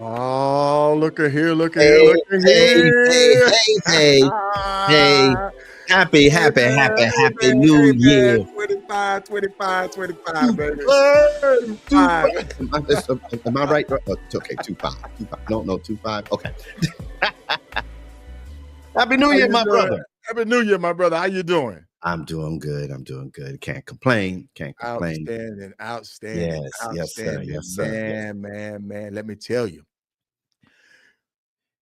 Oh, look at here, look at here, look at here. Hey. Happy New Year. 25, baby. Am I right? Oh, it's okay, 25. No, 25. Okay. Happy New Year, my brother. Happy New Year, my brother. How you doing? I'm doing good. Can't complain. Outstanding. Yes, sir. Man. Let me tell you.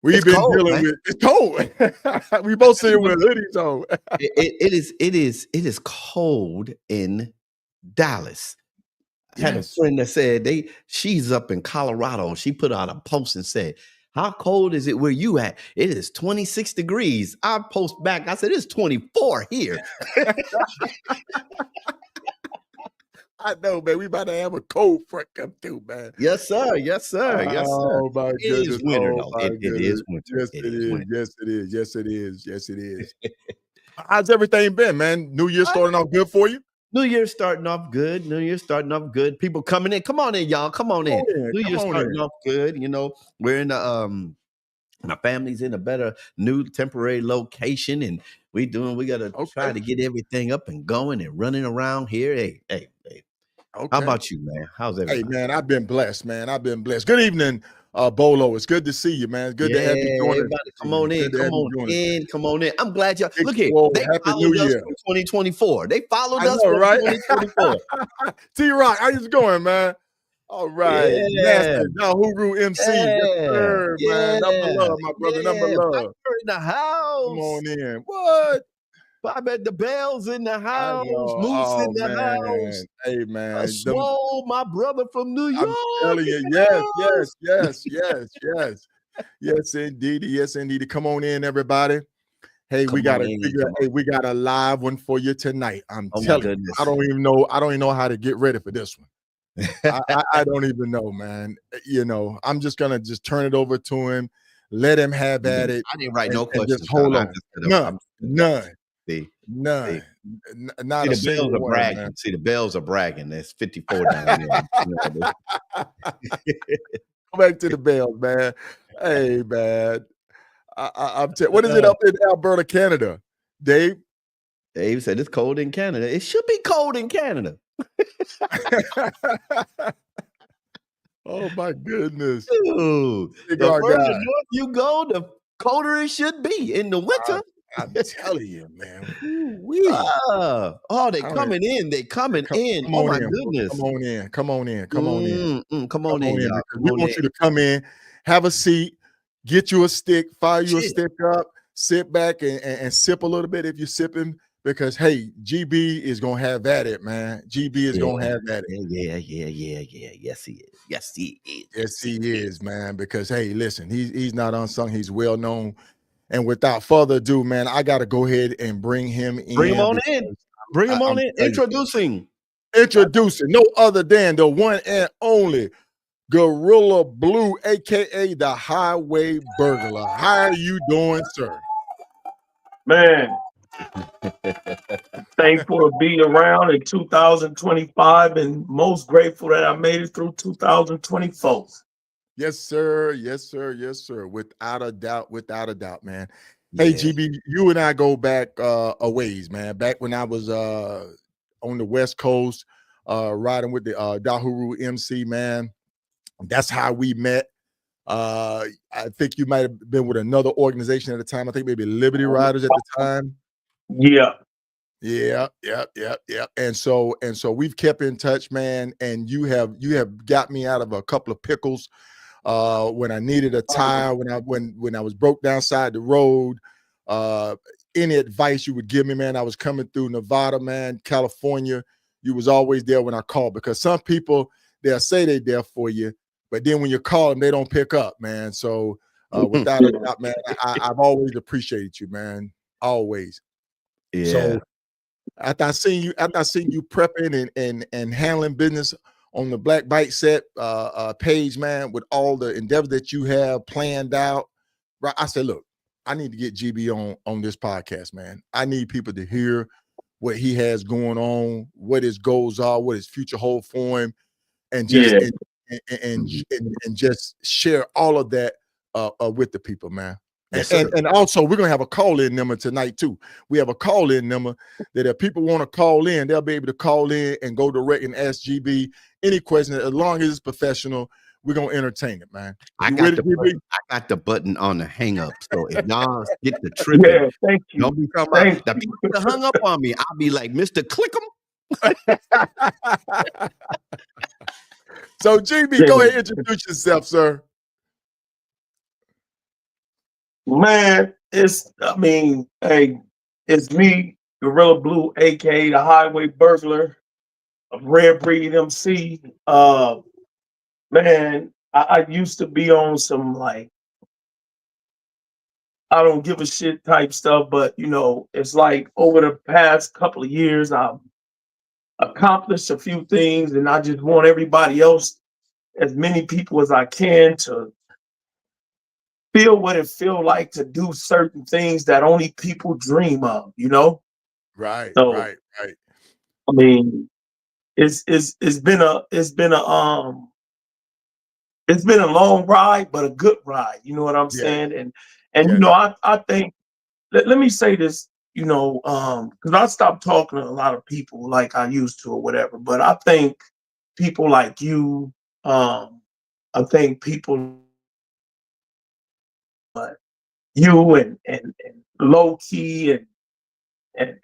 We've been dealing with it's cold. We both sitting with hoodies on. It is cold in Dallas. I had a friend that said she's up in Colorado. She put out a post and said, "How cold is it where you at?" It is 26 degrees. I post back. I said, "It's 24 here." I know, man. We about to have a cold front come through, man. Yes, sir. Oh, my goodness. It is winter, though. It is winter. Yes, it is. How's everything been, man? New Year starting off good for you? New Year's starting off good. People coming in. Come on in, y'all. Come on in. New Year's starting off good. You know, we're in my family's in a better new temporary location, and we got to try to get everything up and going and running around here. Hey. Okay. How about you, man? How's everything? Hey, man, I've been blessed, man. Good evening, Bolo. It's good to see you, man. It's good to have you joining. Come on in. I'm glad y'all. Look here. They followed us from 2024. They followed us from 2024. T-Rock, how you going, man? All right. Master Huru MC. Yes, sir, man. Number love, my brother. Number love. In the house. Come on in. What? Bob at the Bells in the house. Moose in the house. Hey, man. Swole, my brother from New York. I'm telling you, yes. Yes, indeed. Come on in, everybody. Hey, we got a live one for you tonight. I'm telling you. I don't even know how to get ready for this one. I don't even know, man. You know, I'm just gonna turn it over to him, let him have at it. I didn't write no questions. Just hold on. None. None. Not a single Bells are bragging. Man. See, the Bells are bragging. There's 54 down here. Go back to the Bells, man. Hey, man. What is it up in Alberta, Canada? Dave said it's cold in Canada. It should be cold in Canada. Oh my goodness. Dude, the further north you go, the colder it should be in the winter. I'm telling you, man. They coming in. They coming in. Oh my goodness. Come on in. Y'all. We want you to come in, have a seat, get you a stick, fire you a stick up, sit back and sip a little bit if you're sipping. Because hey, GB is gonna have at it, man. GB is gonna have at it. Yeah. Yes, he is, man. Because hey, listen, he's not unsung, he's well known. And without further ado, man, I gotta go ahead and bring him in. Bring him on in. Introducing no other than the one and only Gorilla Blue, aka the Highway Burglar. How are you doing, sir? Man. Thankful to be around in 2025 and most grateful that I made it through 2024. Yes, sir. Without a doubt, man. Hey, GB, you and I go back a ways, man. Back when I was on the West Coast, riding with the Dahuru MC, man. That's how we met. I think you might have been with another organization at the time. I think maybe Liberty Riders at the time. Yeah. Yeah. And so we've kept in touch, man. And you have got me out of a couple of pickles when I needed a tire, when I was broke downside the road. Any advice you would give me, man. I was coming through Nevada, man, California. You was always there when I called, because some people, they'll say they're there for you, but then when you call them, they don't pick up, man. So without a doubt, man, I've always appreciated you, man. Always. Yeah. So after I seen you prepping and handling business on the Black Bike Set page, man, with all the endeavors that you have planned out, right? I said, look, I need to get GB on this podcast, man. I need people to hear what he has going on, what his goals are, what his future hold for him, and just and just share all of that with the people, man. And also, we're gonna have a call-in number tonight too. We have a call-in number that if people want to call in, they'll be able to call in and go direct and ask GB any question. As long as it's professional, we're gonna entertain it, man. I got the button on the hang up. So if y'all get the tripping, yeah, thank you. Don't be talking about the people that hung up on me. I'll be like, Mr. Clickham. So GB, go ahead and introduce yourself, sir. Man, it's me, Gorilla Blue, aka the Highway Burglar, a rare breed MC. Man, I used to be on some like I don't give a shit type stuff, but it's like over the past couple of years, I've accomplished a few things, and I just want everybody else, as many people as I can, to feel what it feels like to do certain things that only people dream of, Right, so, right. I mean, it's been a long ride, but a good ride. You know what I'm saying? And I think let me say this, because I stopped talking to a lot of people like I used to or whatever. But I think people like you, I think people you and Low Key and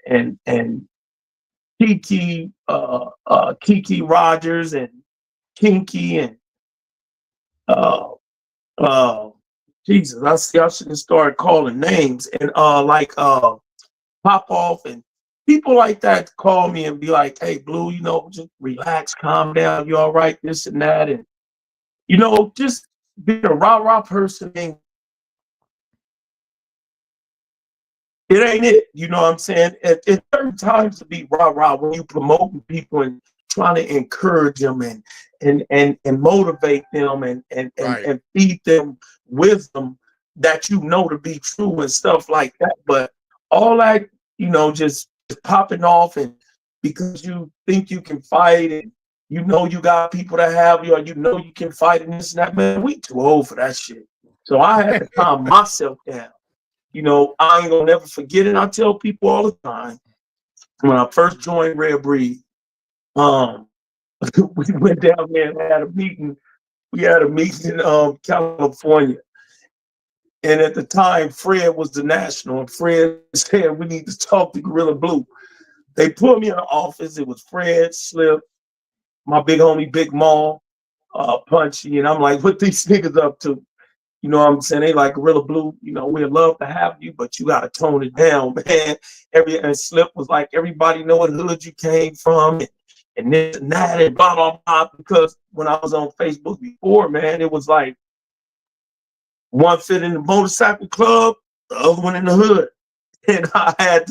Kiki Kiki Rogers and Kinky and Jesus, I should have started calling names and Pop Off and people like that call me and be like, hey Blue, just relax, calm down, you all right, this and that, and just being a rah-rah person it ain't it, you know what I'm saying? At certain times to be rah-rah when you promoting people and trying to encourage them and motivate them and feed them wisdom that to be true and stuff like that. But all that, just popping off and because you think you can fight and you got people that have you or you can fight and this and that, man, we too old for that shit. So I had to calm myself down. I ain't gonna never forget it. I tell people all the time when I first joined Rare Breed, we went down there and had a meeting. We had a meeting in California. And at the time, Fred was the national. And Fred said, we need to talk to Gorilla Blue. They put me in the office. It was Fred, Slip, my big homie, Big Maul, Punchy. And I'm like, what these niggas up to? You know what I'm saying? They like Gorilla Blue, we'd love to have you, but you got to tone it down, man. And Slip was like, everybody know what hood you came from. And this and that and blah, blah, blah. Because when I was on Facebook before, man, it was like one fit in the motorcycle club, the other one in the hood. And I had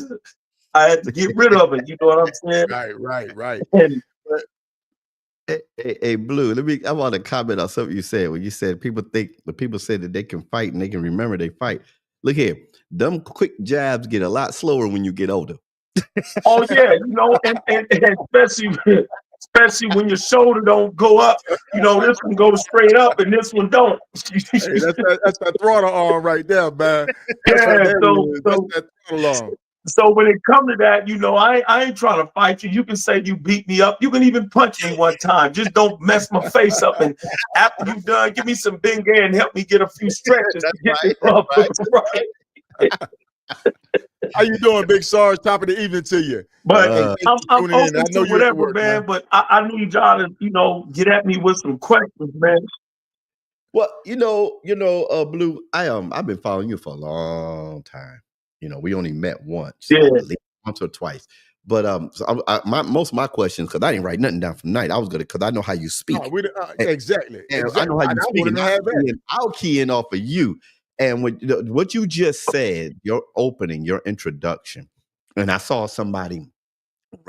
to get rid of it. You know what I'm saying? Right. And, Hey, Blue, I want to comment on something you said when you said people said that they can fight and they can remember they fight. Look here, them quick jabs get a lot slower when you get older. oh yeah, and especially when your shoulder don't go up. You know, this one goes straight up and this one don't. Hey, that's that throttle arm right there, man. That's yeah, that's that throttle arm. So when it comes to that, you know, I ain't trying to fight you. You can say you beat me up. You can even punch me one time. Just don't mess my face up. And after you're done, give me some Bengay and help me get a few stretches to get this right. How you doing, Big Sarge? Top of the evening to you. But I'm open to whatever, work, man. But I need y'all to, you know, get at me with some questions, man. Well, Blue, I've been following you for a long time. You know, we only met once, once or twice. But so most of my questions, because I didn't write nothing down from night. I was gonna, because I know how you speak. Exactly. I know how you speak. I'll key in off of you. And what you just said, your opening, your introduction, and I saw somebody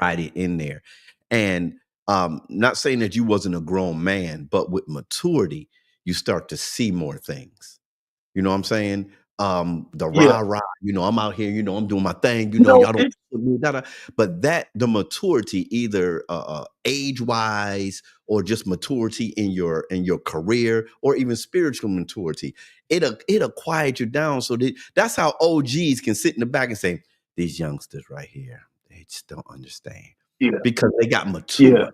write it in there. And not saying that you wasn't a grown man, but with maturity, you start to see more things. You know what I'm saying? The rah-rah, you know, I'm out here, you know, I'm doing my thing, you know, y'all don't put me down. But the maturity, either age-wise or just maturity in your career, or even spiritual maturity, it'll quiet you down. So that's how OGs can sit in the back and say, these youngsters right here, they just don't understand. Yeah. Because they got mature. Yeah.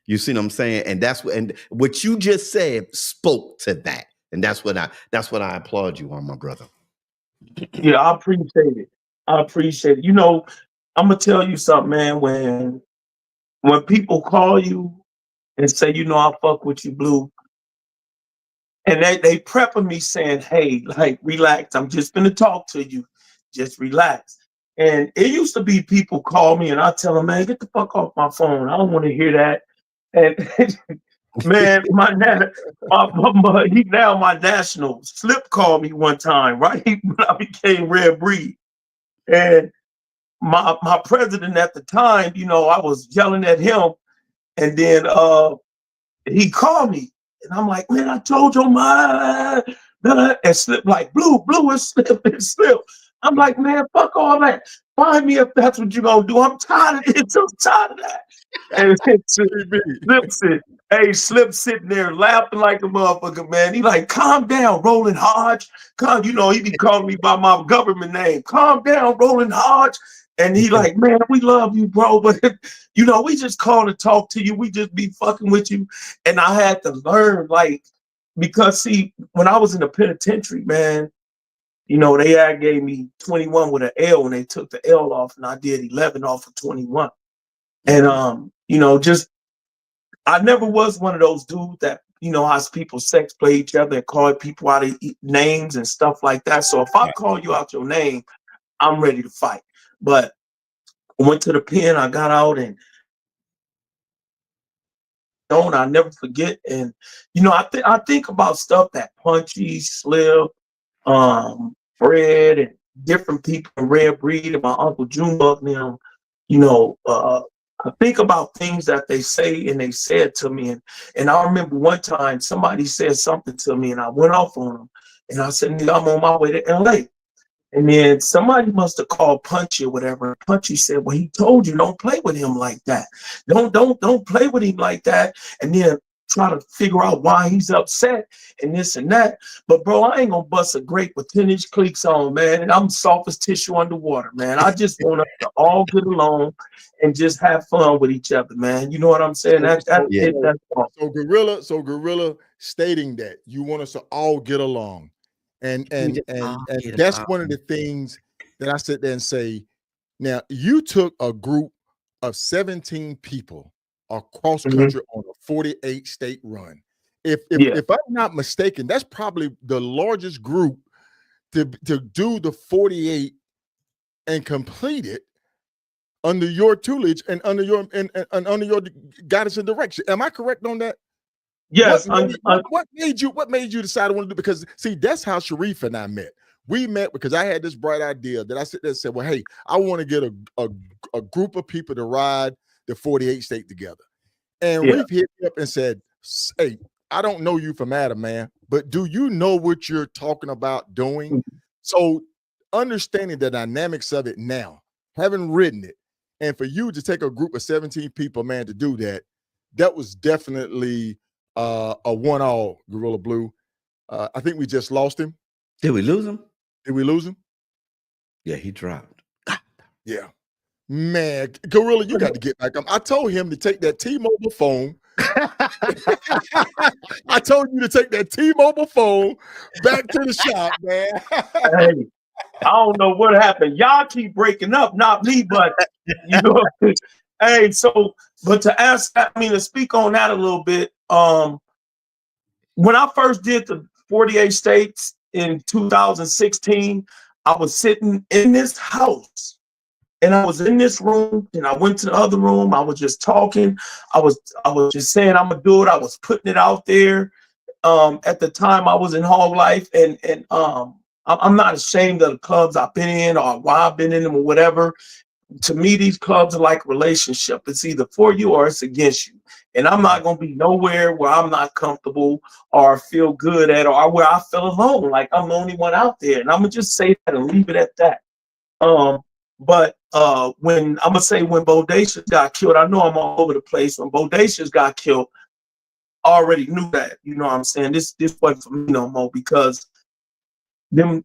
You see what I'm saying? And what you just said spoke to that. And that's what I applaud you on, my brother. Yeah, I appreciate it. I appreciate it. You know, I'm gonna tell you something, man. When people call you and say, you know, I fuck with you, Blue, and they prepping me saying, hey, like, relax. I'm just gonna talk to you. Just relax. And it used to be people call me and I tell them, man, get the fuck off my phone. I don't want to hear that. And man, my national Slip called me one time, right? When I became Red Breed. And my president at the time, you know, I was yelling at him, and then he called me, and I'm like, man, I told you and Slip like, Blue, it's Slip. I'm like, man, fuck all that. Find me if that's what you're gonna do. I'm tired of it. I'm tired of that. And Slip said, hey, Slip sitting there laughing like a motherfucker, man. He like, calm down, Roland Hodge. You know, he be calling me by my government name. Calm down, Roland Hodge. And he like, man, we love you, bro. But, you know, we just call to talk to you. We just be fucking with you. And I had to learn, like, because, see, when I was in the penitentiary, man, you know, they gave me 21 with an L, and they took the L off, and I did 11 off of 21. And, you know, just, I never was one of those dudes that, you know, how people sex play each other and call people out of names and stuff like that. So if I call you out your name, I'm ready to fight. But I went to the pen, I got out, and I'll never forget. And, you know, I think about stuff that Punchy, Slip, Fred, and different people in Red Breed, and my Uncle Junebug now, you know, I think about things that they say and they said to me. And I remember one time somebody said something to me and I went off on them. And I said, nigga, I'm on my way to LA. And then somebody must have called Punchy or whatever. Punchy said, well, he told you don't play with him like that. Don't play with him like that. And then try to figure out why he's upset and this and that. But bro, I ain't gonna bust a grape with 10-inch cleats on, man. And I'm soft as tissue underwater, man. I just want us to all get along and just have fun with each other, man. You know what I'm saying? So Gorilla stating that you want us to all get along. And that's one of the things that I sit there and say, now you took a group of 17 people across country on a 48-state run. If I'm not mistaken, that's probably the largest group to do the 48 and complete it under your tutelage and under your and under your guidance and direction. Am I correct on that? Yes. What made you decide to want to do? Because see, that's how Sharif and I met. We met because I had this bright idea that I sit there and said, well, hey, I want to get a group of people to ride the 48 state together. And Reef hit me up and said, hey, I don't know you from Adam, man, but do you know what you're talking about doing? So understanding the dynamics of it now, having written it, and for you to take a group of 17 people, man, to do that, that was definitely a 1-all, Gorilla Blue. I think we just lost him. Did we lose him? Did we lose him? Yeah, he dropped. Yeah. Man, Gorilla, you got to get back. I told him to take that T-Mobile phone. I told you to take that T-Mobile phone back to the shop, man. Hey, I don't know what happened. Y'all keep breaking up, not me, but you know. Hey, so but to speak on that a little bit. When I first did the 48 states in 2016, I was sitting in this house. And I was in this room, and I went to the other room. I was just talking. I was just saying I'm gonna do it. I was putting it out there. At the time, I was in Hog Life, and I'm not ashamed of the clubs I've been in or why I've been in them or whatever. To me, these clubs are like a relationship. It's either for you or it's against you. And I'm not gonna be nowhere where I'm not comfortable or feel good at or where I feel alone. Like I'm the only one out there. And I'm gonna just say that and leave it at that. But when Bodacious got killed, I know I'm all over the place. When Bodacious got killed, I already knew that. You know what I'm saying? This wasn't for me no more because it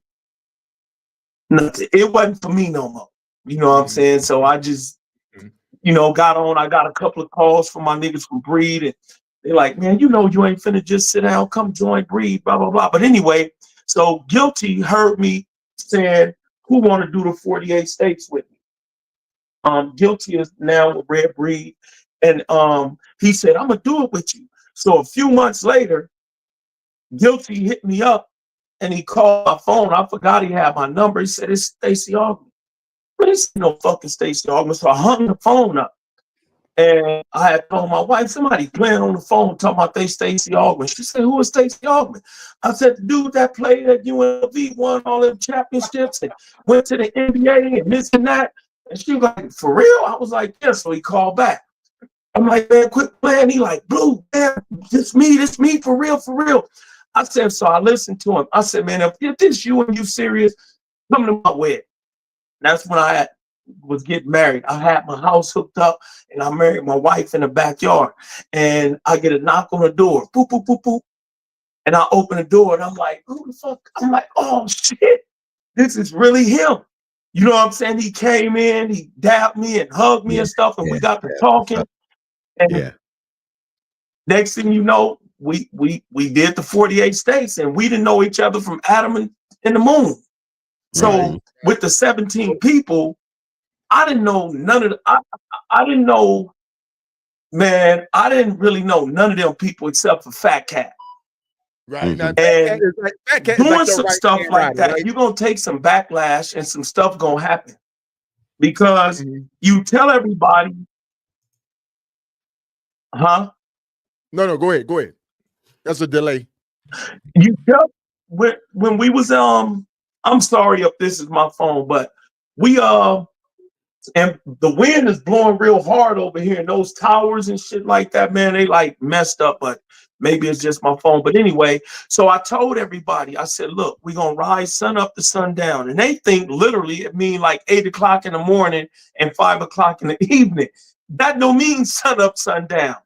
wasn't for me no more. You know what I'm saying? So I just, got on. I got a couple of calls from my niggas from Breed, and they're like, man, you ain't finna just sit down, come join Breed, blah, blah, blah. But anyway, so Guilty heard me saying, who want to do the 48 states with me? Guilty is now with Red Breed. And he said, I'm going to do it with you. So a few months later, Guilty hit me up and he called my phone. I forgot he had my number. He said, it's Stacey Augman. But it's no fucking Stacey Augman. So I hung the phone up. And I had told my wife, somebody playing on the phone talking about they Stacey Augman. She said, who is Stacey Augman? I said, the dude that played at UNLV, won all them championships and went to the NBA and this and that. And she was like, for real? I was like, yeah. So he called back. I'm like, man, quit playing. He like, Blue, man, this me, for real, for real. I said, so I listened to him. I said, man, if this you and you serious, come to my wedding. That's when I was getting married. I had my house hooked up and I married my wife in the backyard. And I get a knock on the door. Boop, boop, boop, boop. And I open the door and I'm like, who the fuck? I'm like, oh shit, this is really him. You know what I'm saying? He came in, he dapped me and hugged me and stuff, and we got to talking. And next thing you know, we did the 48 states, and we didn't know each other from Adam and the moon. So with the 17 people, I didn't know none of the, I didn't know, man, I didn't really know none of them people except for Fat Cat. Right. Now, and doing some stuff like that, you're going to take some backlash and some stuff going to happen. Because you tell everybody, huh? No, go ahead. That's a delay. You tell, when we was, I'm sorry if this is my phone, but we, and the wind is blowing real hard over here in those towers and shit like that, man. They like messed up, but maybe it's just my phone. But anyway, so I told everybody, I said, look, we're going to rise sun up to sundown. And they think literally it mean like 8 o'clock in the morning and 5 o'clock in the evening. That don't mean sun up, sundown.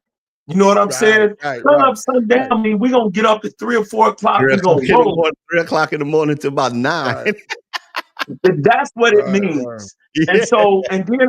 You know what I'm saying? Sun up, sundown mean we're going to get up at 3 or 4 o'clock. We're going to roll. 3 o'clock in the morning to about 9. That's what it means. And so, and then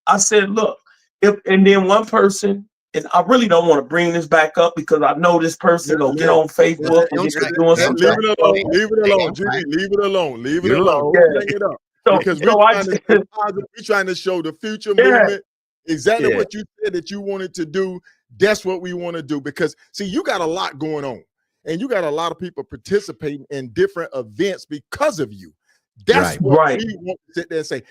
I said, look, and then one person, and I really don't want to bring this back up because I know this person will get on Facebook and get doing some stuff. Leave it alone, Jimmy. Leave it alone. Bring it up. Because we're trying to show the future movement exactly what you said that you wanted to do. That's what we want to do. Because see, you got a lot going on, and you got a lot of people participating in different events because of you. That's what we want to sit there and say.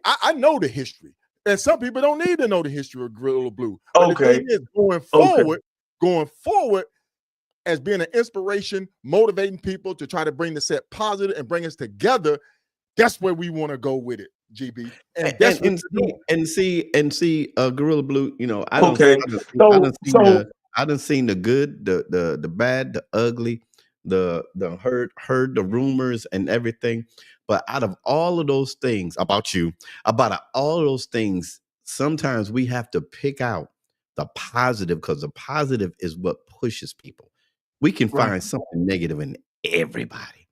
I know the history, and some people don't need to know the history of Gorilla Blue. But the thing is, going forward, as being an inspiration, motivating people to try to bring the set positive and bring us together. That's where we want to go with it, GB. And that's see, Gorilla Blue. You know, I done seen the good, the bad, the ugly, the heard the rumors and everything. But out of all of those things about all of those things, sometimes we have to pick out the positive, because the positive is what pushes people. We can find something negative in everybody,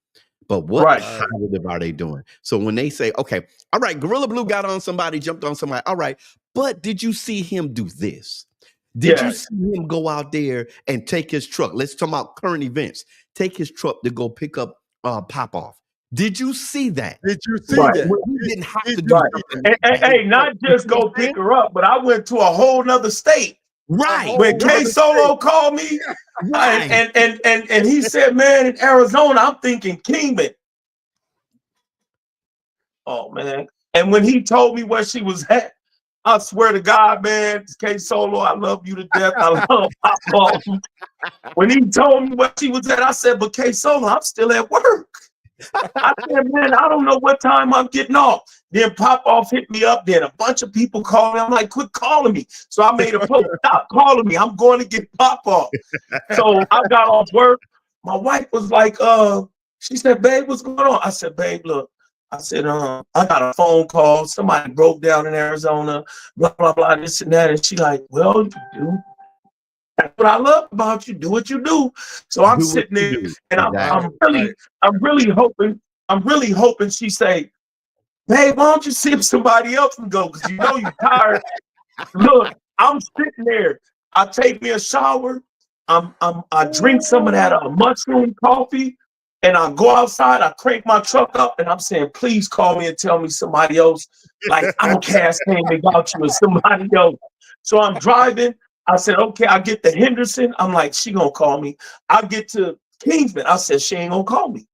but what positive are they doing? So when they say, okay, all right, Gorilla Blue got on somebody, jumped on somebody, all right, but did you see him do this? Did you see him go out there and take his truck? Let's talk about current events. Take his truck to go pick up Pop Off. Did you see that? Did you see that? Well, he didn't have to do something. Hey, not just go pick her up, but I went to a whole nother state. Right. When K Solo called me, and he said, man, in Arizona, I'm thinking Kingman. Oh, man. And when he told me where she was at, I swear to God, man, K Solo, I love you to death. I love Pop Off. When he told me where she was at, I said, but K Solo, I'm still at work. I said, man, I don't know what time I'm getting off. Then Pop Off hit me up. Then a bunch of people called me. I'm like, quit calling me. So I made a post, stop calling me. I'm going to get Pop Off. So I got off work. My wife was like, she said, babe, what's going on? I said, babe, look. I said, I got a phone call. Somebody broke down in Arizona, blah, blah, blah, this and that. And she like, well, you do. That's what I love about you. Do what you do. So I'm sitting there and I'm really hoping she say, babe, why don't you see if somebody else can go? Because you know you're tired. Look, I'm sitting there. I take me a shower. I drink some of that mushroom coffee. And I go outside, I crank my truck up, and I'm saying, please call me and tell me somebody else. Like, Outcast came and got you or somebody else. So I'm driving. I said, okay, I get to Henderson. I'm like, she gonna call me. I get to Kingsman. I said, she ain't gonna call me.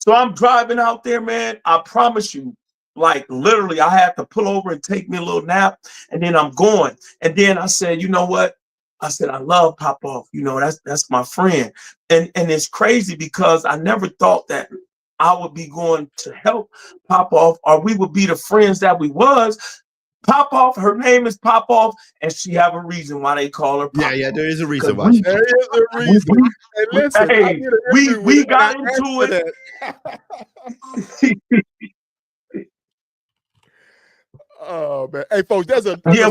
So I'm driving out there, man. I promise you, like literally, I had to pull over and take me a little nap, and then I'm going. And then I said, you know what? I said, I love Pop Off. You know, that's my friend. And it's crazy because I never thought that I would be going to help Pop Off or we would be the friends that we was. Pop Off, her name is Pop Off, and she have a reason why they call her Pop Off. Yeah, there is a reason why. There is a reason. Hey, listen, hey, we got into it. Oh man, hey folks,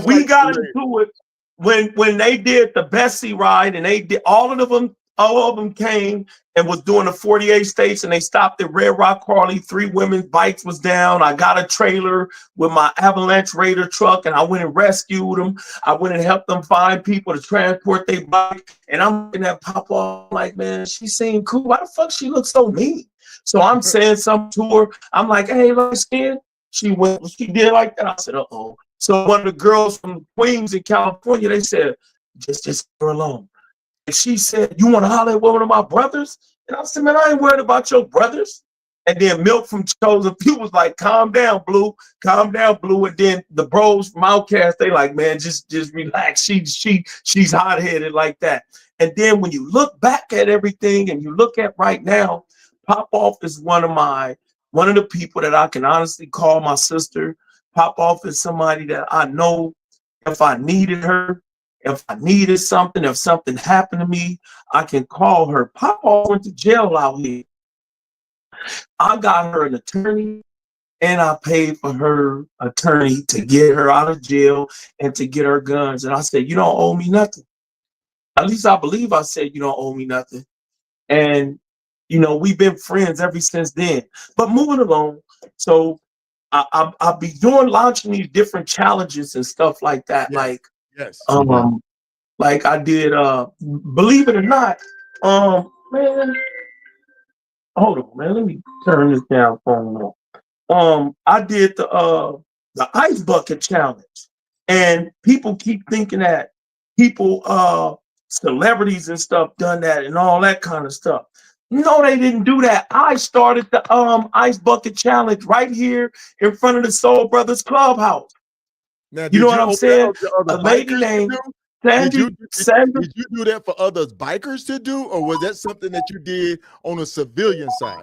we got into it when they did the Bessie ride, and they did all of them came and was doing the 48 states, and they stopped at Red Rock Harley. 3 women's bikes was down. I got a trailer with my Avalanche Raider truck, and I went and rescued them. I went and helped them find people to transport their bike. And I'm looking at Pop Off like, man, she seemed cool. Why the fuck she looks so mean? So I'm saying something to her. I'm like, hey, light skin. She did like that. I said, uh-oh. So one of the girls from Queens in California, they said, just leave her alone. And she said, you want to holler at one of my brothers? And I said, man, I ain't worried about your brothers. And then Milk from Chosen Few was like, calm down, Blue. Calm down, Blue. And then the bros from Outkast, they like, man, just relax. She's hot-headed like that. And then when you look back at everything and you look at right now, Pop Off is one of the people that I can honestly call my sister. Pop Off is somebody that I know if I needed her, if I needed something, if something happened to me, I can call her. Pop Off went to jail out here. I got her an attorney, and I paid for her attorney to get her out of jail and to get her guns. And I said, you don't owe me nothing. At least I believe I said, you don't owe me nothing. And you know, we've been friends ever since then. But moving along, so I'll be launching these different challenges and stuff like that. Yes. Like I did, believe it or not, man. Hold on, man. Let me turn this down phone on. I did the ice bucket challenge, and people keep thinking that celebrities and stuff done that and all that kind of stuff. No, they didn't do that. I started the ice bucket challenge right here in front of the Soul Brothers Clubhouse. Now, you know what I'm saying? A lady named Sandy. Did you do that for other bikers to do, or was that something that you did on a civilian side?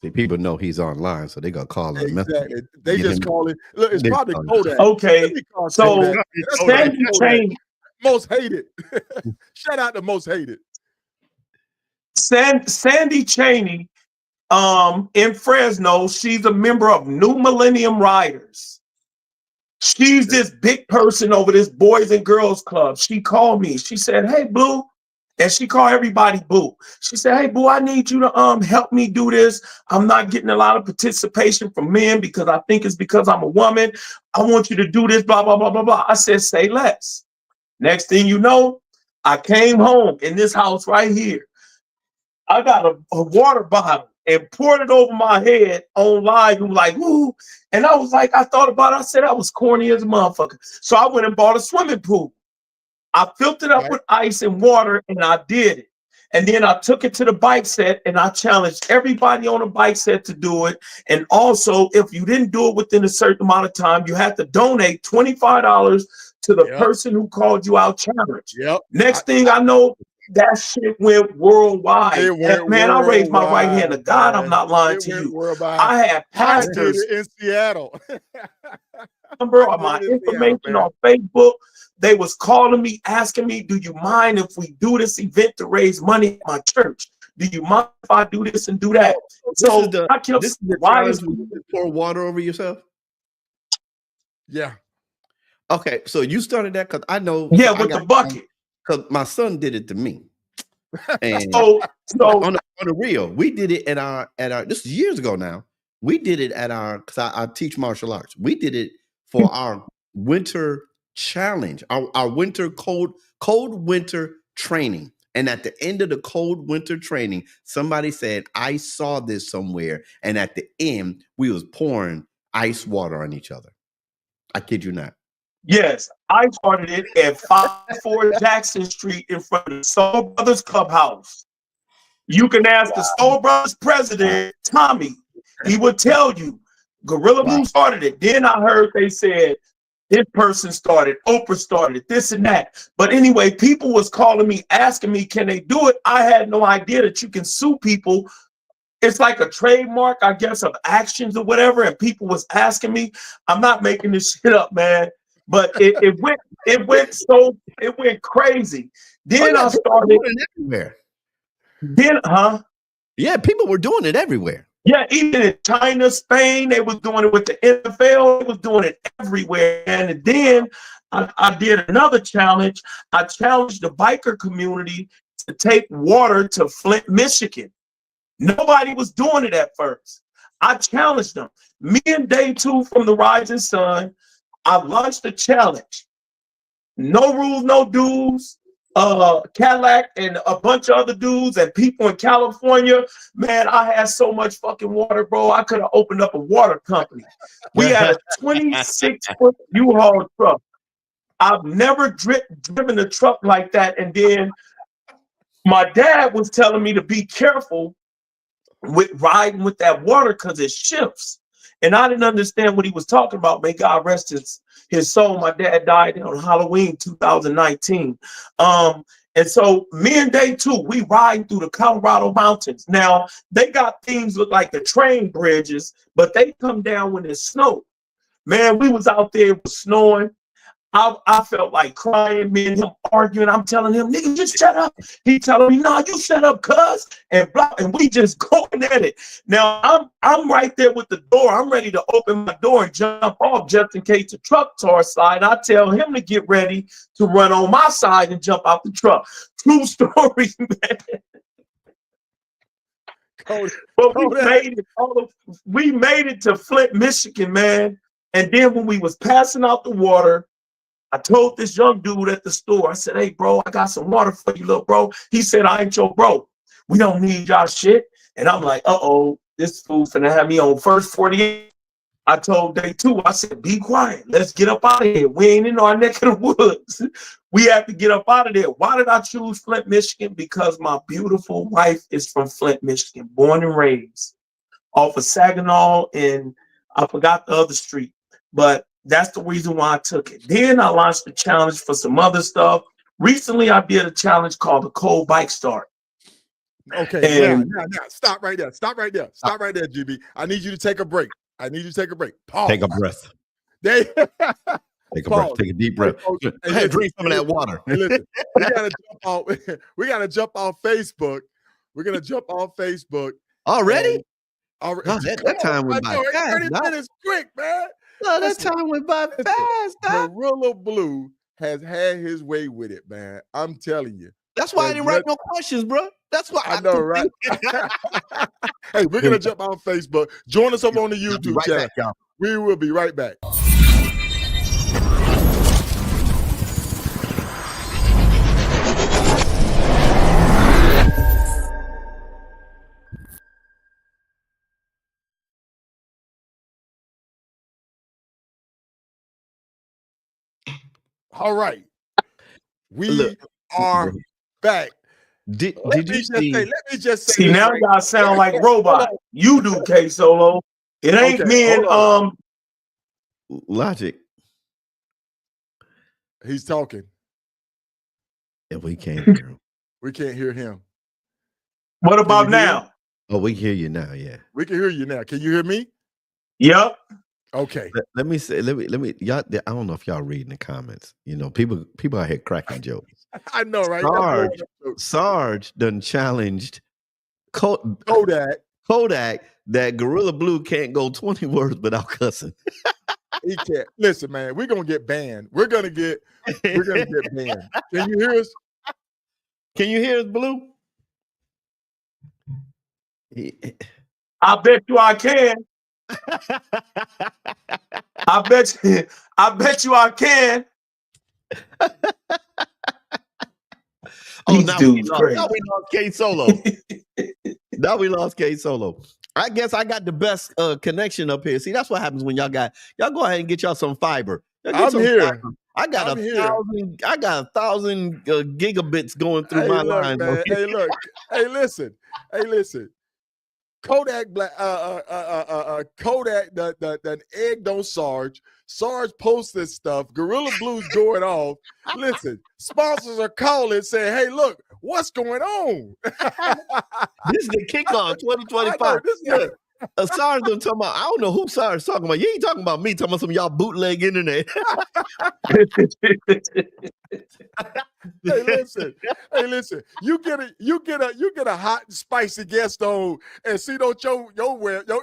See, people know he's online, so they gonna call him. Exactly. They just call it. Look, it's probably Kodak. Okay. So Sandy Cheney. Most hated. Shout out to Most Hated. Sandy Cheney in Fresno. She's a member of New Millennium Riders. She's this big person over this Boys and Girls Club. She called me. She said, "Hey, Blue," and she called everybody Boo. She said, "Hey, Boo, I need you to help me do this. I'm not getting a lot of participation from men because I think it's because I'm a woman. I want you to do this, blah, blah, blah, blah, blah." I said, "Say less." Next thing you know, I came home in this house right here. I got a water bottle and poured it over my head on live. You like, "Ooh." And I was like, I thought about it. I said, I was corny as a motherfucker. So I went and bought a swimming pool. I filled it up with ice and water, and I did it. And then I took it to the bike set, and I challenged everybody on the bike set to do it. And also, if you didn't do it within a certain amount of time, you had to donate $25 to the person who called you out challenge. Next thing I know, that shit went worldwide. I raised my right hand to God. I'm not lying to you. Worldwide. I had pastors in Seattle. Number on my information on Facebook. They was calling me, asking me, "Do you mind if we do this event to raise money at my church? Do you mind if I do this and do that?" So I kept pour water over yourself. Yeah. Okay, so you started that because I know. Yeah, with the bucket. Because my son did it to me. And so on the real, we did it at our this is years ago now. We did it at our, because I teach martial arts. We did it for our winter challenge, our winter cold winter training. And at the end of the cold winter training, somebody said, "I saw this somewhere." And at the end, we was pouring ice water on each other. I kid you not. Yes, I started it at 54 Jackson Street in front of the Soul Brothers Clubhouse. You can ask the Soul Brothers president, Tommy. He would tell you. Gorilla Glue started it. Then I heard they said this person started, Oprah started, this and that. But anyway, people was calling me, asking me, can they do it? I had no idea that you can sue people. It's like a trademark, I guess, of actions or whatever. And people was asking me. I'm not making this shit up, man. But it went crazy. Then I started everywhere. Yeah, people were doing it everywhere. Yeah, even in China, Spain, they was doing it with the NFL. They was doing it everywhere. And then I did another challenge. I challenged the biker community to take water to Flint, Michigan. Nobody was doing it at first. I challenged them. Me and Day 2 from the Rising Sun, I launched a challenge. No rules, no dues. Cadillac and a bunch of other dudes and people in California, man, I had so much fucking water, bro. I could have opened up a water company. We had a 26-foot U-Haul truck. I've never driven a truck like that. And then my dad was telling me to be careful with riding with that water because it shifts. And I didn't understand what he was talking about. May God rest his soul. My dad died on Halloween 2019. And so me and Day 2, we riding through the Colorado mountains. Now, they got things look like the train bridges, but they come down when it's snow. Man, we was out there, it was snowing. I felt like crying, me and him arguing. I'm telling him, "Nigga, just shut up." He telling me, "Nah, you shut up, cuz." And we just going at it. Now I'm right there with the door. I'm ready to open my door and jump off just in case the truck to our side. I tell him to get ready to run on my side and jump out the truck. True story, man. But we made it to Flint, Michigan, man. And then when we was passing out the water, I told this young dude at the store, I said, "Hey, bro, I got some water for you, little bro." He said, "I ain't your bro. We don't need y'all shit." And I'm like, uh-oh, this fool finna have me on first 48. I told Day 2, I said, "Be quiet. Let's get up out of here. We ain't in our neck of the woods. We have to get up out of there." Why did I choose Flint, Michigan? Because my beautiful wife is from Flint, Michigan, born and raised off of Saginaw, and I forgot the other street. But that's the reason why I took it. Then I launched a challenge for some other stuff. Recently, I did a challenge called the Cold Bike Start. Okay, now, stop right there. Stop right there, GB. I need you to take a break. Pause. Take a breath. Take a breath. Take a deep breath. Hey, drink some of that water. Listen, we gotta jump off Facebook. We're gonna jump off Facebook already. That time went by fast. 30 minutes quick, man. No, that time went by fast. Gorilla Blue has had his way with it, man. I'm telling you. That's why I didn't write no questions, bro. That's why I know, right? Hey, we're gonna jump on Facebook. Join us up on the YouTube channel. Back, y'all. We will be right back. All right, we are back. Did you see? Let me just say. See, now y'all sound like robot. You do, K Solo. It ain't me and Logic. He's talking. And we can't hear him. We can't hear him. What about now? Oh, we hear you now. Yeah, we can hear you now. Can you hear me? Yep. Okay. Let me say. Let me. Y'all. I don't know if y'all reading the comments. You know, people out here cracking jokes. I know, right? Sarge done challenged Kodak that Gorilla Blue can't go 20 words without cussing. He can't. Listen, man, we're gonna get banned. We're gonna get banned. Can you hear us? Can you hear us, Blue? I bet you I can. I bet you I can. Now we lost K Solo. Now we lost K Solo. I guess I got the best connection up here. See, that's what happens when y'all go ahead and get y'all some fiber. I'm here. Fiber. I got 1,000 gigabits going through my line. Man. Hey, look. Hey, listen. Kodak Kodak the egged on Sarge. Sarge posted stuff. Gorilla Blue's going off. Listen, sponsors are calling saying, hey, look, what's going on? This is the kickoff 2025. Sarge talking about, I don't know who Sarge talking about. You ain't talking about me, talking about some of y'all bootleg internet. Hey, listen. You get a hot and spicy guest on, and see don't your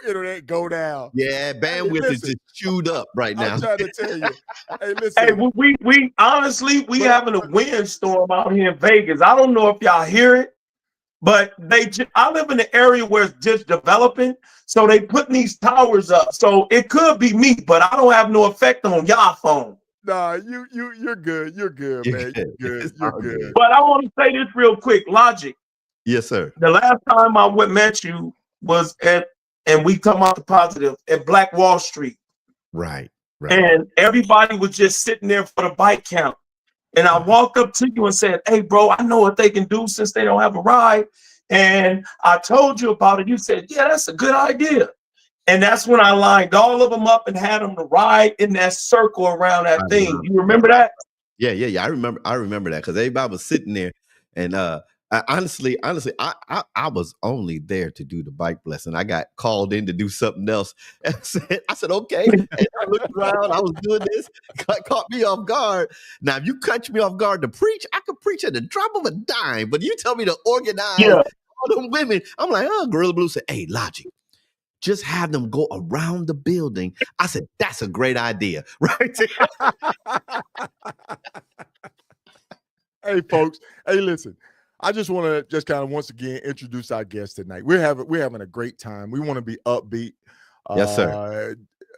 internet go down. Yeah, bandwidth is just chewed up right now. I'm trying to tell you. Hey, listen. Hey, we honestly having a windstorm out here in Vegas. I don't know if y'all hear it, but I live in an area where it's just developing, so they putting these towers up. So it could be me, but I don't have no effect on y'all phone. Nah, you're good. You're good, man. You're good. But I want to say this real quick. Logic. Yes, sir. The last time I met you was and we come out the positive, at Black Wall Street. Right. And everybody was just sitting there for the bike count. And I walked up to you and said, hey, bro, I know what they can do since they don't have a ride. And I told you about it. You said, yeah, that's a good idea. And that's when I lined all of them up and had them to ride in that circle around that thing. You remember that? Yeah. I remember that because everybody was sitting there. And honestly, I was only there to do the bike blessing. I got called in to do something else. And I said, okay. And I looked around. I was doing this. Caught me off guard. Now, if you catch me off guard to preach, I could preach at the drop of a dime. But you tell me to organize all them women. I'm like, Gorilla Blue said, hey, Logic. Just have them go around the building. I said, that's a great idea. Right there. Hey, folks. Hey, listen. I just want to just kind of once again introduce our guest tonight. We're having a great time. We want to be upbeat. Yes, sir.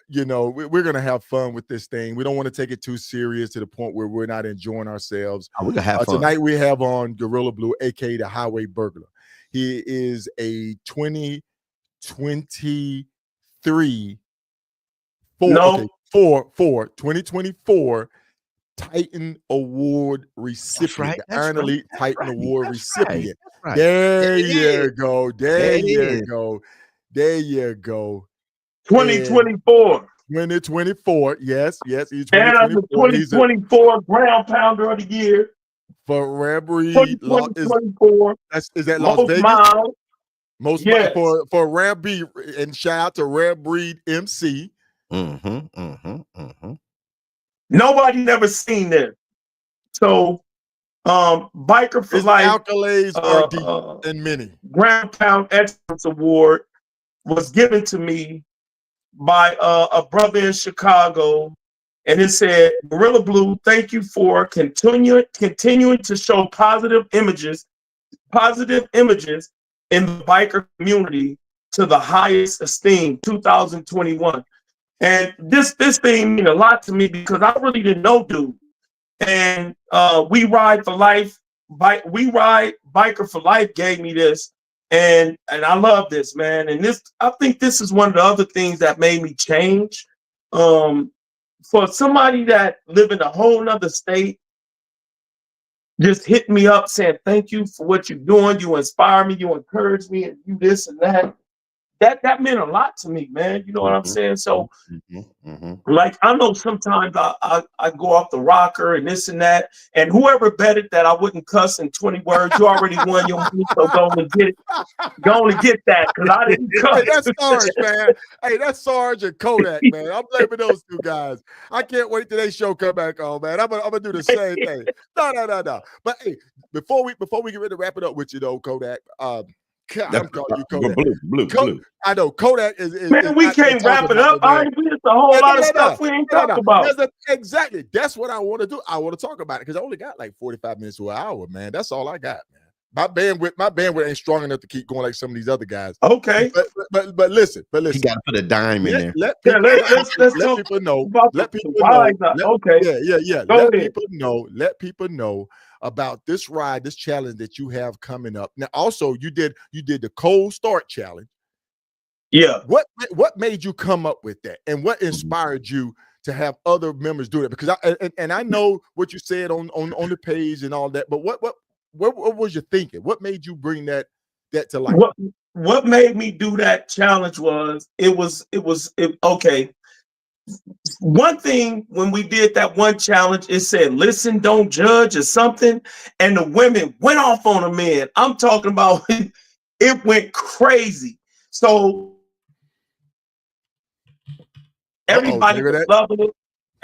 You know, we're going to have fun with this thing. We don't want to take it too serious to the point where we're not enjoying ourselves. We're going to have fun. Tonight we have on Gorilla Blue, a.k.a. the Highway Burglar. He is a 2024 Titan Award recipient. Right, the Iron Elite Titan Award recipient. Right. There you go. There you go. 2024. 2024. Yes. He's 2024. And the 2024 Ground Pounder of the Year. For Rare Breed. 2024. Is that Las Vegas? Miles. Most for Rare Breed, and shout out to Rare Breed MC. Nobody never seen this. So, Biker for Life. Accolades are deep and many. Ground Pound Excellence Award. was given to me by a brother in Chicago, and it said, Gorilla Blue, thank you for continuing to show positive images in the biker community to the highest esteem, 2021. And this thing mean a lot to me because I really didn't know dude. And We Ride for Life, Biker for Life gave me this. And I love this, man. And I think this is one of the other things that made me change. For somebody that live in a whole nother state, just hit me up saying, thank you for what you're doing. You inspire me, you encourage me, and you this and that. That meant a lot to me, man. You know what I'm saying? So, like, I know sometimes I go off the rocker and this and that, and whoever betted that I wouldn't cuss in 20 words, you already won your money, so go and get it. Go and get that, because I didn't cuss. Hey, that's Sarge, man. Hey, that's Sarge and Kodak, man. I'm blaming those two guys. I can't wait till they show come back on, man. I'm gonna do the same thing. No. But hey, before we get ready to wrap it up with you though, Kodak. I'm calling you Kodak. Blue. I know Kodak is. Man, we can't wrap it up. It's a whole lot of stuff we ain't talked about. Exactly. That's what I want to do. I want to talk about it because I only got like 45 minutes to an hour, man. That's all I got, man. My bandwidth ain't strong enough to keep going like some of these other guys. Okay. But listen. You got to put a dime in there. Let people know. Let people know. Okay. Yeah. Let people know about this ride, this challenge that you have coming up. Now, also, you did the cold start challenge. Yeah. What made you come up with that, and what inspired you to have other members do it? Because I know what you said on the page and all that, but what was you thinking? What made you bring that to life? What made me do that challenge was it was okay. One thing when we did that one challenge, it said, listen, don't judge or something. And the women went off on the men. I'm talking about it went crazy. So everybody was loving it.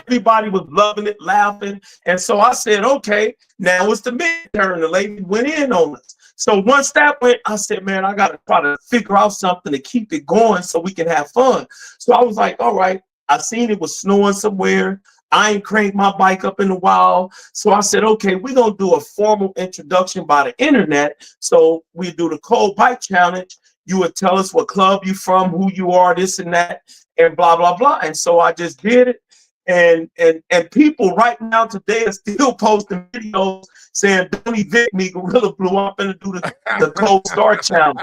Everybody was loving it, laughing. And so I said, okay, now it's the men turn. The lady went in on us. So once that went, I said, man, I got to try to figure out something to keep it going so we can have fun. So I was like, all right, I seen it was snowing somewhere. I ain't cranked my bike up in a while. So I said, okay, we're going to do a formal introduction by the internet. So we do the cold bike challenge. You would tell us what club you from, who you are, this and that, and blah, blah, blah. And so I just did it. And people right now today are still posting videos saying, don't evict me, Gorilla Blue, I'm going to do the cold start challenge.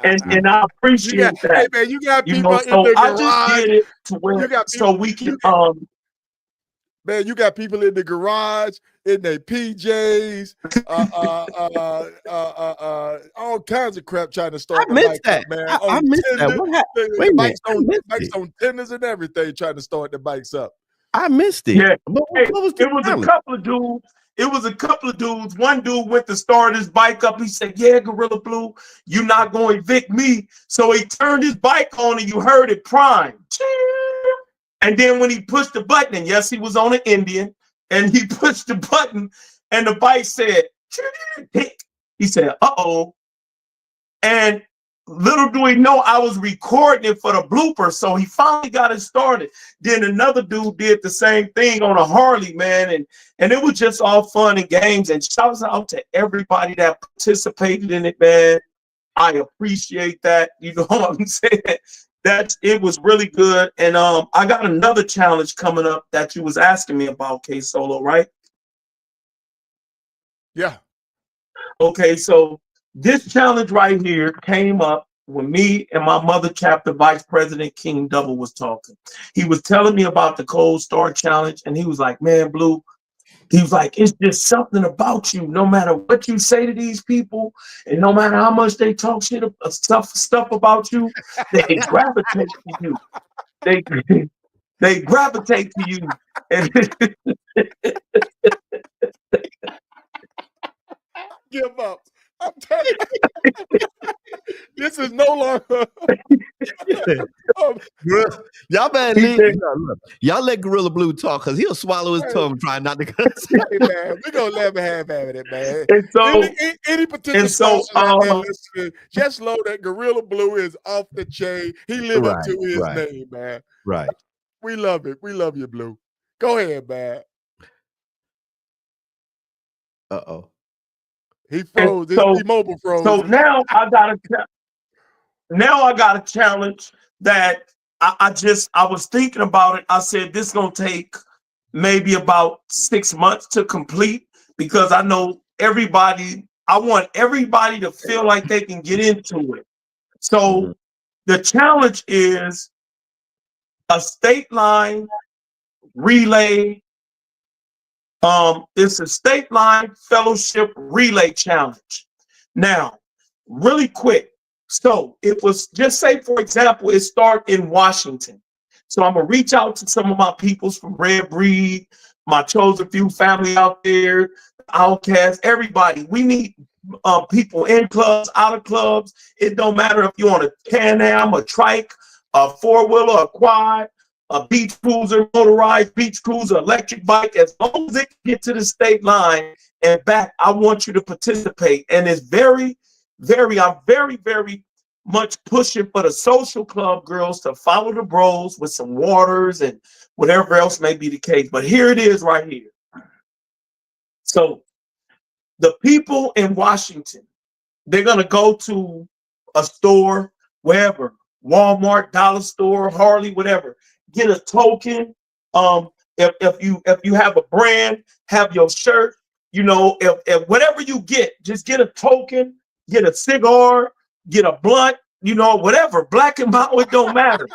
And I appreciate that. Hey man, you got people in so the I garage. just did it to where so we can man, you got people in the garage in their PJs, all kinds of crap trying to start the bike up, man. I missed that. What happened? Wait a minute. Bikes on tenders and everything trying to start the bikes up. I missed it. Yeah. What was it was a couple of dudes. It was a couple of dudes. One dude went to start his bike up. He said, yeah, Gorilla Blue, you're not going to evict me. So he turned his bike on and you heard it prime. And then when he pushed the button, and yes, he was on an Indian, and he pushed the button and the bike said, he said, uh-oh. And little do we know, I was recording it for the blooper, so he finally got it started. Then another dude did the same thing on a Harley, man, and it was just all fun and games. And shouts out to everybody that participated in it, man. I appreciate that. You know what I'm saying? It was really good. And I got another challenge coming up that you was asking me about, K Solo, right? Yeah. Okay, so this challenge right here came up when me and my mother chapter vice president King Double was talking. He was telling me about the cold start challenge, and he was like, man, Blue, he was like, it's just something about you. No matter what you say to these people, and no matter how much they talk shit, stuff about you, they gravitate to you. They gravitate to you. And give up. I'm telling you, this is no longer. Y'all better y'all let Gorilla Blue talk because he'll swallow his tongue trying not to cuss. Hey, man, we're gonna let him have at it, man. And so, any potential sponsors out there listening, just know that Gorilla Blue is off the chain. He live up to his name, man. Right. We love it. We love you, Blue. Go ahead, man. Uh-oh. He froze. His mobile froze. So now I got a challenge that I was thinking about it. I said this is gonna take maybe about 6 months to complete because I know everybody. I want everybody to feel like they can get into it. So the challenge is a state line relay. It's a state line fellowship relay challenge. Now, really quick. So it was just say, for example, it started in Washington. So I'm gonna reach out to some of my peoples from Red Breed, my chosen few family out there, Outcasts, everybody. We need people in clubs, out of clubs. It don't matter if you're on a Can-Am, a trike, a four-wheeler, a quad, a beach cruiser, motorized beach cruiser, electric bike. As long as it can get to the state line and back, I want you to participate. And it's I'm very, very much pushing for the social club girls to follow the bros with some waters and whatever else may be the case. But here it is right here. So the people in Washington, they're going to go to a store, wherever, Walmart, dollar store, Harley, whatever. Get a token. If you have a brand, have your shirt. You know, if whatever you get, just get a token, get a cigar, get a blunt. You know, whatever, black and white, it don't matter.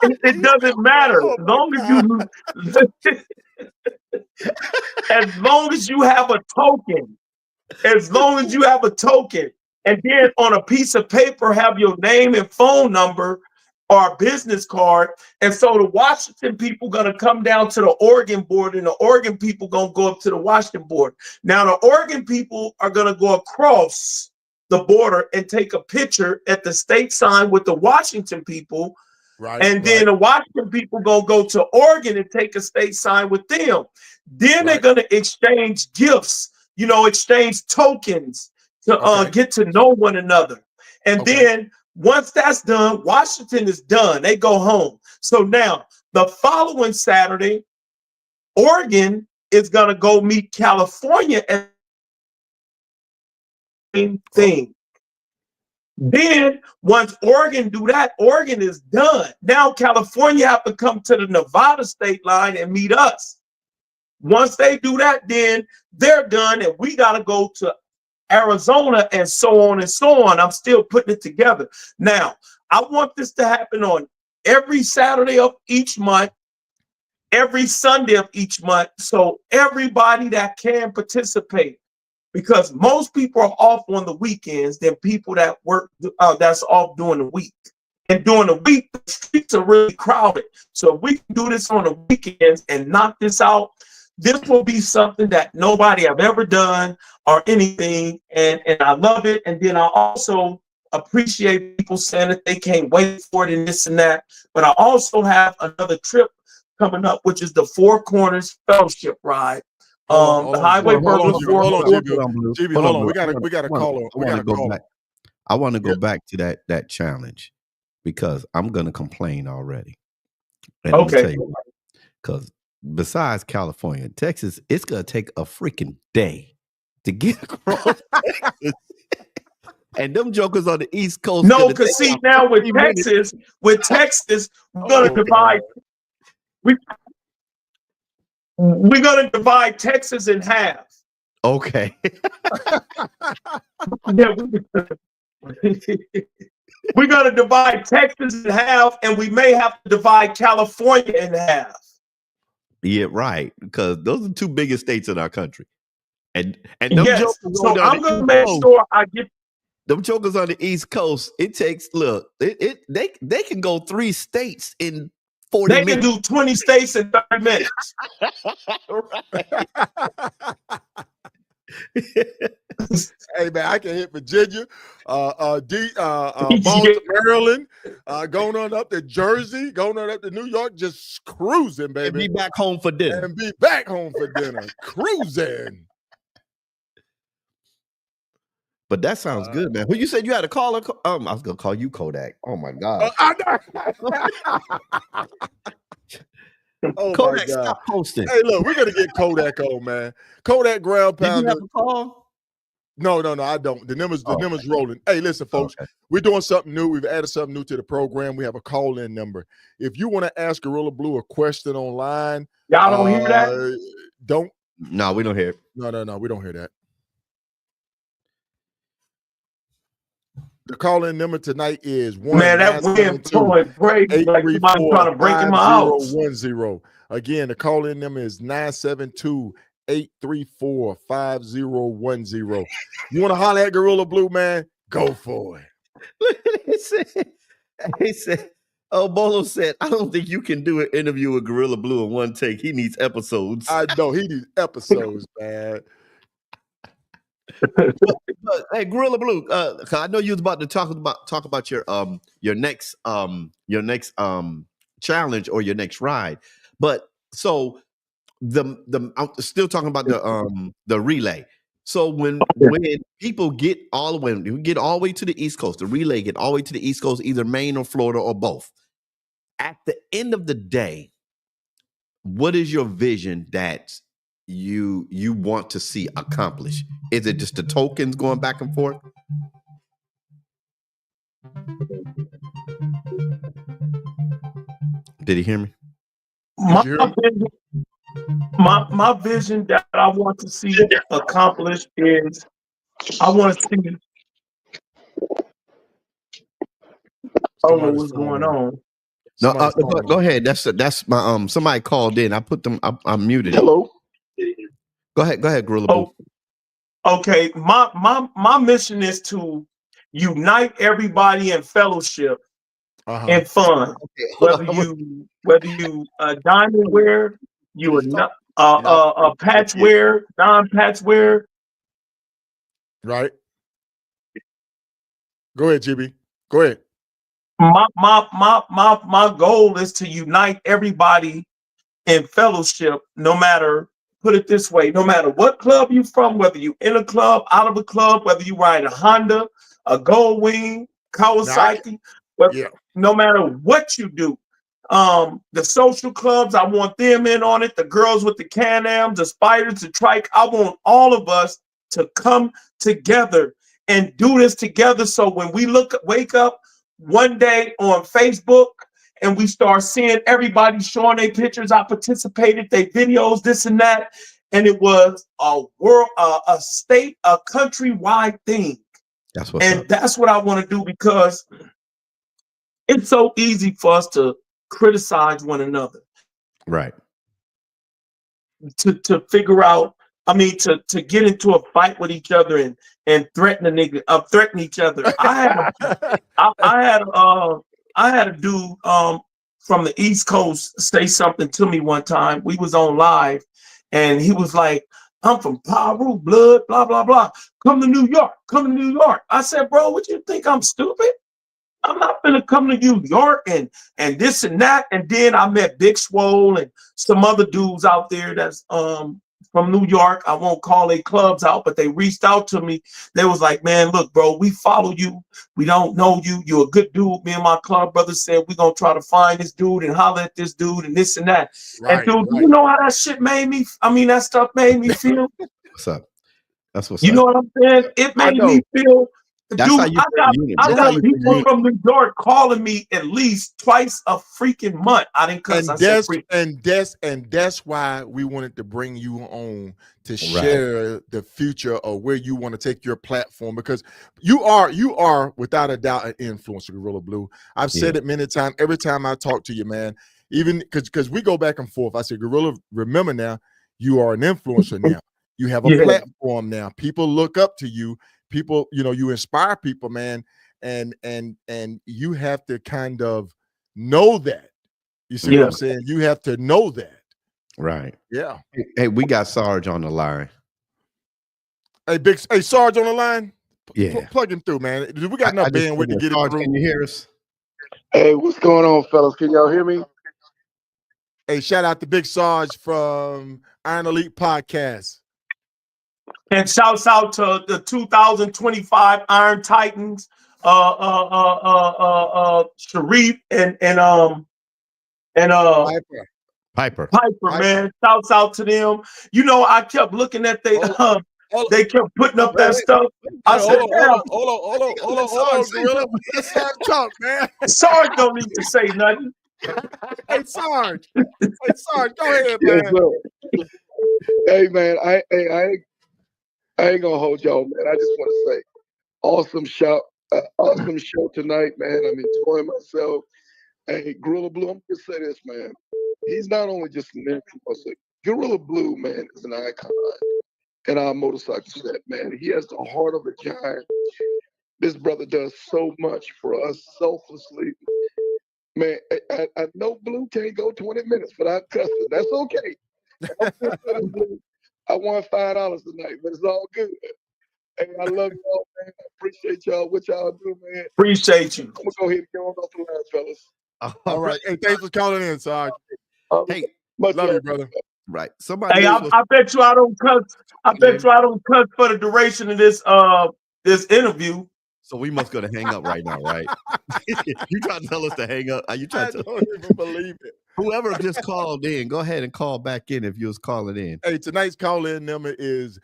It doesn't matter as long as you have a token. As long as you have a token, and then on a piece of paper have your name and phone number or a business card. And so the Washington people gonna come down to the Oregon board, and the Oregon people gonna go up to the Washington board. Now the Oregon people are gonna go across the border and take a picture at the state sign with the Washington people. Right, and then the Washington people gonna go to Oregon and take a state sign with them. Then they're gonna exchange gifts, you know, exchange tokens to get to know one another. And then once that's done, Washington is done. They go home. So now the following Saturday, Oregon is gonna go meet California at the same thing. Then once Oregon do that, Oregon is done. Now California have to come to the Nevada state line and meet us. Once they do that, then they're done, and we got to go to Arizona and so on and so on. I'm still putting it together. Now, I want this to happen on every Saturday of each month, every Sunday of each month, so everybody that can participate. Because most people are off on the weekends than people that work that's off during the week. And during the week, the streets are really crowded. So if we can do this on the weekends and knock this out, this will be something that nobody have ever done or anything. And I love it. And then I also appreciate people saying that they can't wait for it and this and that. But I also have another trip coming up, which is the Four Corners Fellowship Ride. The Highway Burglar. Hold on. We got a caller. I want to go back to that challenge because I'm gonna complain already. And let me tell you why. Because besides California, Texas, it's gonna take a freaking day to get across Texas. And them jokers on the East Coast. No, because see now with Texas, we're gonna divide. We're going to divide Texas in half. Okay. We're going to divide Texas in half, and we may have to divide California in half. Yeah, right. Because those are two biggest states in our country. And them jokers so I'm going to make sure I get them jokers on the East Coast. It takes they can go 3 states in 40 minutes. They can do 20 states in 30 minutes. Hey man, I can hit Virginia, Baltimore, Maryland, going on up to Jersey, going on up to New York, just cruising, baby. And be back home for dinner. Cruising. But that sounds good, man. Who you said you had a caller? I was gonna call you Kodak. Oh my God. Oh Kodak, stop posting. Hey, look, we're gonna get Kodak on, man. Kodak ground pounder. Did you have a call? No, I don't. The number's rolling. Hey, listen, folks, we're doing something new. We've added something new to the program. We have a call-in number. If you want to ask Gorilla Blue a question online, y'all don't hear that? No, we don't hear it. No, we don't hear that. The call-in number tonight is 1. Man, that wind blowing crazy like somebody trying to break in my house. Again, the call-in number is 972-834-5010. You want to holler at Gorilla Blue, man? Go for it. He said, Bolo said, I don't think you can do an interview with Gorilla Blue in one take. He needs episodes. I know, he needs episodes, man. but, hey, Gorilla Blue, I know you was about to talk about your next challenge or your next ride. But so I'm still talking about the relay. So when people get all the way to the East Coast, the relay get all the way to the East Coast, either Maine or Florida or both. At the end of the day, what is your vision that you want to see accomplished? Is it just the tokens going back and forth? Did he hear me? My vision that I want to see accomplished is I want to see. I don't know what's going on. No, go ahead. That's my somebody called in. I put them. I muted. Hello. Go ahead, Gorilla Blue. Okay, my mission is to unite everybody in fellowship and fun. Okay, whether you diamond wear, you a patch wear, non-patch wear. Right. Go ahead, GB. Go ahead. My goal is to unite everybody in fellowship, no matter, put it this way, no matter what club you from, whether you in a club, out of a club, whether you ride a Honda, a Goldwing, Kawasaki, no matter what you do. The social clubs, I want them in on it, the girls with the Can-Ams, the Spiders, the Trike. I want all of us to come together and do this together. So when we wake up one day on Facebook and we start seeing everybody showing their pictures, I participated, their videos, this and that, and it was a world, a state, a countrywide thing. That's what I want to do, because it's so easy for us to criticize one another, right? To figure out, I mean, to get into a fight with each other and threaten each other. I had a dude from the East Coast say something to me one time. We was on live, and he was like, "I'm from Paru, blood, blah blah blah. Come to New York. Come to New York." I said, "Bro, what you think? I'm stupid? I'm not gonna come to New York and this and that." And then I met Big Swole and some other dudes out there that's from New York. I won't call their clubs out, but they reached out to me. They was like, "Man, look, bro, we follow you. We don't know you. You're a good dude." Me and my club brothers said, "We're gonna try to find this dude and holler at this dude and this and that." Right, and dude, you know how that shit made me? I mean, that stuff made me feel. What's up? That's what's you up. know what I'm saying? It made me feel. Dude, I got people from New York calling me at least twice a freaking month. I didn't cuss. And that's why we wanted to bring you on to share the future of where you want to take your platform, because you are without a doubt an influencer, Gorilla Blue. I've said it many times. Every time I talk to you, man, even because we go back and forth. I say, Gorilla, remember now, you are an influencer now. You have a platform now. People look up to you. People, you inspire people, man, and you have to kind of know that. You see what I'm saying? You have to know that. Right. Yeah. Hey, we got Sarge on the line. Hey, Sarge on the line. Yeah, plug him through, man. We got enough bandwidth to get it through. Can you hear us? Hey, what's going on, fellas? Can y'all hear me? Hey, shout out to Big Sarge from Iron Elite Podcast. And shouts out to the 2025 Iron Titans, Sharif and Piper, man. Shouts out to them. You know, I kept looking at they kept putting up that stuff. I said, hold on, Gorilla. Let Sarge talk, man. Sarge don't need to say nothing. Hey, Sarge. Go ahead, man. Yes, hey, man, I ain't gonna hold y'all, man. I just want to say, awesome show tonight, man. I'm enjoying myself. Hey, Gorilla Blue, I'm gonna say this, man. He's not only just an influencer. Gorilla Blue, man, is an icon in our motorcycle set, man. He has the heart of a giant. This brother does so much for us selflessly. Man, I know Blue can't go 20 minutes without cussing. That's okay. I won $5 tonight, but it's all good. Hey, I love y'all, man. I appreciate y'all. What y'all do, man. Appreciate you. I'm going to go ahead and get on off the line, fellas. All right. Hey, thanks for calling in, Sarge. Hey, love you, brother. Right. Somebody. Hey, I bet you I don't cuss. I bet you I don't cuss for the duration of this interview. So we must go to hang up right now, right? You trying to tell us to hang up? Are you trying to? I don't even believe it. Whoever just called in, go ahead and call back in if you was calling in. Hey, tonight's call-in number is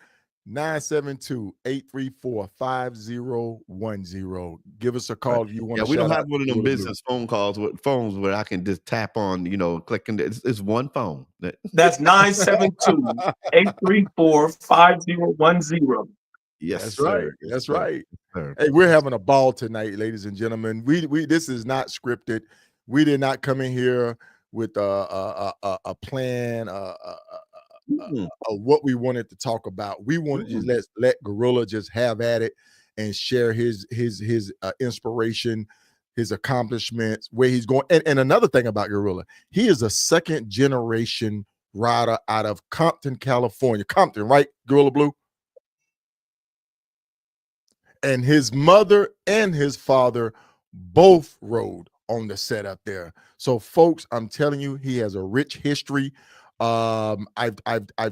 972-834-5010. Give us a call if you want to. Yeah, we don't have one of them business phone calls with phones where I can just tap on, clicking. It's one phone. That's 972-834-5010. Yes, that's sir. right. That's right. Yes, hey, we're having a ball tonight, ladies and gentlemen. We this is not scripted. We did not come in here with a plan of what we wanted to talk about. We wanted to just let Gorilla just have at it and share his inspiration, his accomplishments, where he's going. And another thing about Gorilla, he is a second generation rider out of Compton, California. Compton, right? Gorilla Blue. And his mother and his father both rode on the set up there. So, folks, I'm telling you, he has a rich history. I've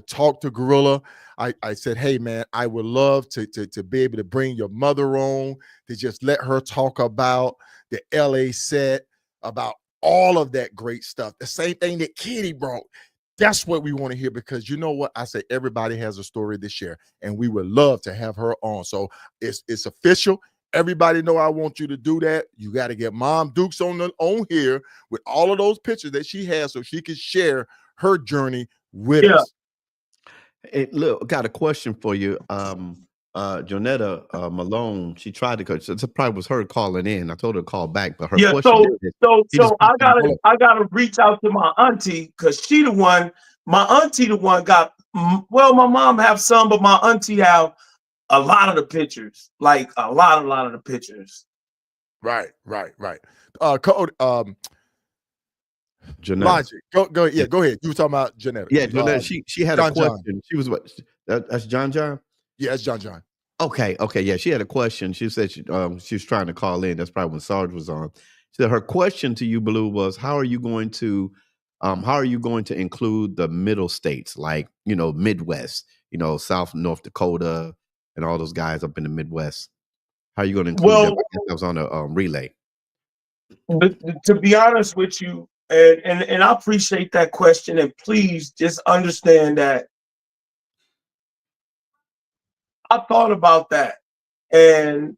talked to Gorilla. I said, hey, man, I would love to be able to bring your mother on, to just let her talk about the LA set, about all of that great stuff. The same thing that Kitty brought. That's what we want to hear, because you know what? I say everybody has a story to share, and we would love to have her on. So it's official. Everybody know I want you to do that. You got to get Mom Dukes on here with all of those pictures that she has so she can share her journey with us. Hey, look, got a question for you. Jonetta Malone, she tried to coach. It probably was her calling in. I told her to call back, but her question so I gotta reach out to my auntie, because she the one. My auntie the one got. Well, my mom have some, but my auntie have a lot of the pictures, like a lot of the pictures. Right. Code. Logic. Go ahead. Yeah, go ahead. You were talking about Janetta. Yeah, Janetta. She had a question. John. She was what? That's John. Yeah, it's John. Okay. Yeah, she had a question. She said she was trying to call in. That's probably when Sarge was on. She said her question to you, Blue, was how are you going to include the middle states, like Midwest, South, North Dakota, and all those guys up in the Midwest? How are you going to include them? I was on a relay. To be honest with you, and I appreciate that question, and please just understand that I thought about that, and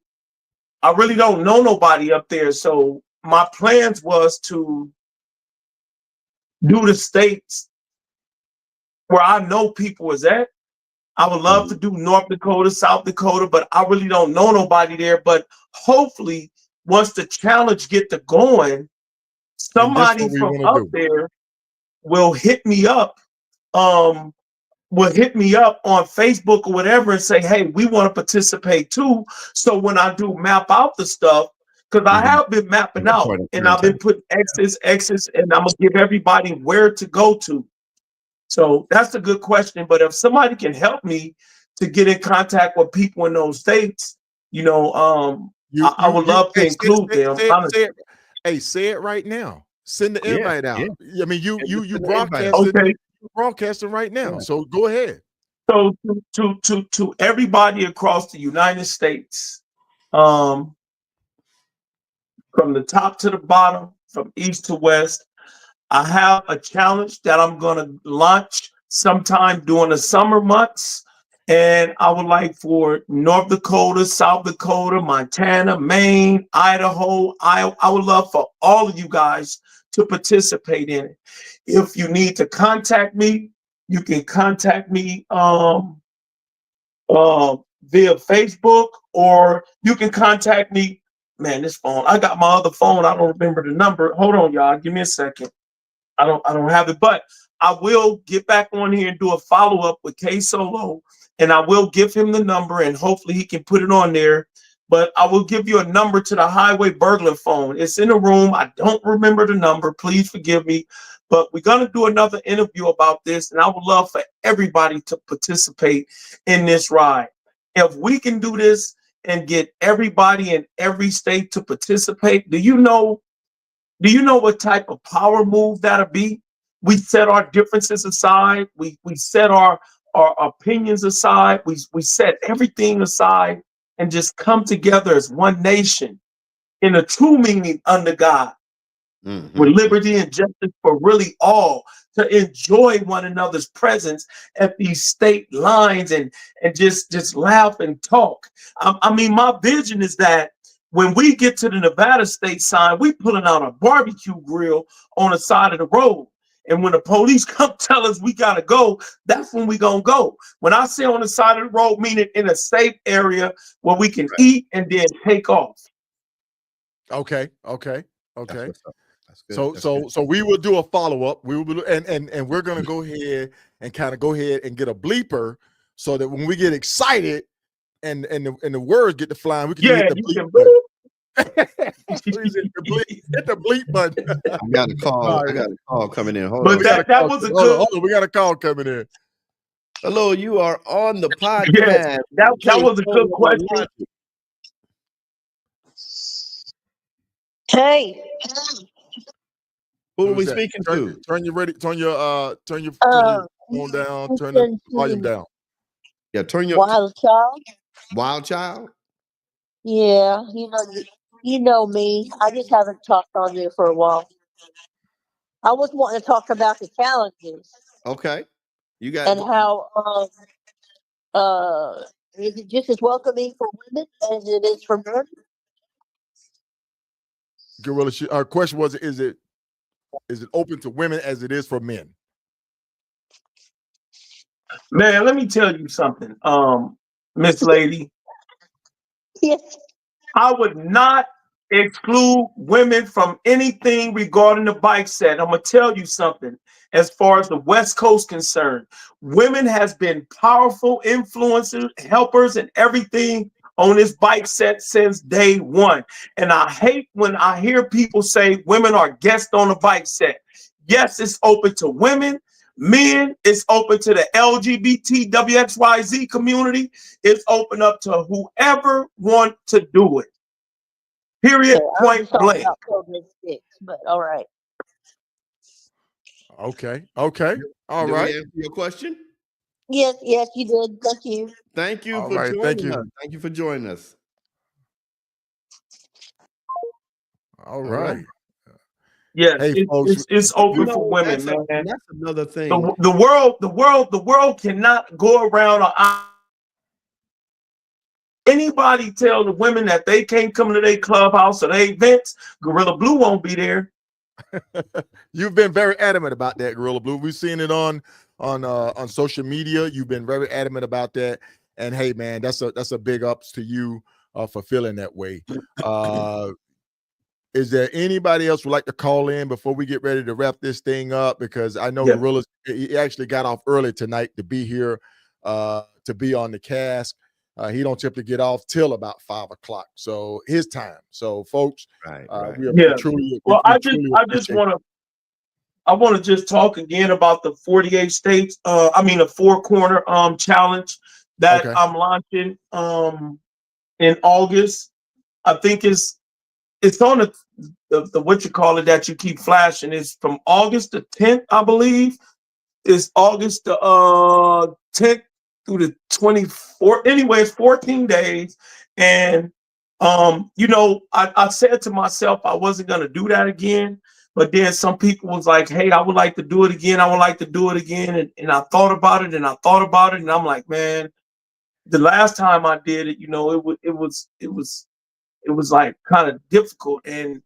I really don't know nobody up there. So my plans was to do the states where I know people is at. I would love to do North Dakota, South Dakota, but I really don't know nobody there. But hopefully, once the challenge get to going, somebody from up there will hit me up. Will hit me up on Facebook or whatever and say, hey, we want to participate too. So when I do map out the stuff, because I have been mapping out and I've been putting X's, and I'm going to give everybody where to go to. So that's a good question. But if somebody can help me to get in contact with people in those states, you know, I would love to include them. Say it right now. Send the invite out. I mean, you broadcasting right now. Yeah. So go ahead. So to everybody across the United States, from the top to the bottom, from east to west, I have a challenge that I'm going to launch sometime during the summer months. And I would like for North Dakota, South Dakota, Montana, Maine, Idaho, I would love for all of you guys to participate in it. If you need to contact me, you can contact me via Facebook, or you can contact me. Man, this phone, I got my other phone. I don't remember the number. Hold on, y'all. Give me a second. I don't have it, but I will get back on here and do a follow-up with K Solo, and I will give him the number, and hopefully he can put it on there. But I will give you a number to the highway burglar phone. It's in the room. I don't remember the number. Please forgive me. But we're going to do another interview about this, and I would love for everybody to participate in this ride. If we can do this and get everybody in every state to participate, do you know what type of power move that'll be? We set our differences aside. We set our opinions aside. We set everything aside and just come together as one nation in a true meaning under God, with liberty and justice for really all, to enjoy one another's presence at these state lines and just laugh and talk. I mean, my vision is that when we get to the Nevada state sign, we pulling out a barbecue grill on the side of the road. And when the police come tell us we gotta go, that's when we gonna go. When I say on the side of the road, meaning in a safe area where we can eat and then take off. Okay. So we will do a follow-up. We will and we're gonna go ahead and get a bleeper so that when we get excited and the words get to flying, we can hit the bleep button. Please hit the bleep button. I got a call coming in. Hold on. That was a good. Hold on, we got a call coming in. Hello, you are on the podcast. That was a good question. Hey. Who are we speaking to? Turn your phone down, turn the volume down. Yeah, turn your Wild Child. Wild Child? Yeah, you know me. I just haven't talked on there for a while. I was wanting to talk about the challenges. Okay. You got and how is it just as welcoming for women as it is for men? Gorilla, our question was, is it open to women as it is for men? Man, let me tell you something, Miss Lady. Yes. I would not exclude women from anything regarding the bike set. I'm gonna tell you something. As far as the West Coast concerned, women has been powerful influencers, helpers, and everything on this bike set since day one. And I hate when I hear people say women are guests on the bike set. Yes, it's open to women, men, it's open to the LGBT, WXYZ community. It's open up to whoever want to do it. Period, point blank. But all right. Okay. All right. Answer your question? Yes, you did. Thank you. Thank you for joining us. Thank you for joining us. All right. Yeah, hey, it's open for women, man. That's another thing. The world cannot go around. Anybody tell the women that they can't come to their clubhouse or their events, Gorilla Blue won't be there. You've been very adamant about that, Gorilla Blue. We've seen it on social media. You've been very adamant about that. And hey, man, that's a big ups to you for feeling that way. Is there anybody else who would like to call in before we get ready to wrap this thing up? Because I know Gorilla, he actually got off early tonight to be here, to be on the cast. He don't typically get off till about 5 o'clock. So his time. So folks, I want to just talk again about the 48 states. The 4 corner challenge. that I'm launching in August. I think it's on the what you call it that you keep flashing. It's from August the 10th, I believe. It's August the 10th through the 24th. Anyway, it's 14 days. And you know, I said to myself I wasn't gonna do that again. But then some people was like, hey, I would like to do it again. I would like to do it again. And I thought about it and I thought about it. And I'm like, man, the last time I did it, you know, it was like kind of difficult. And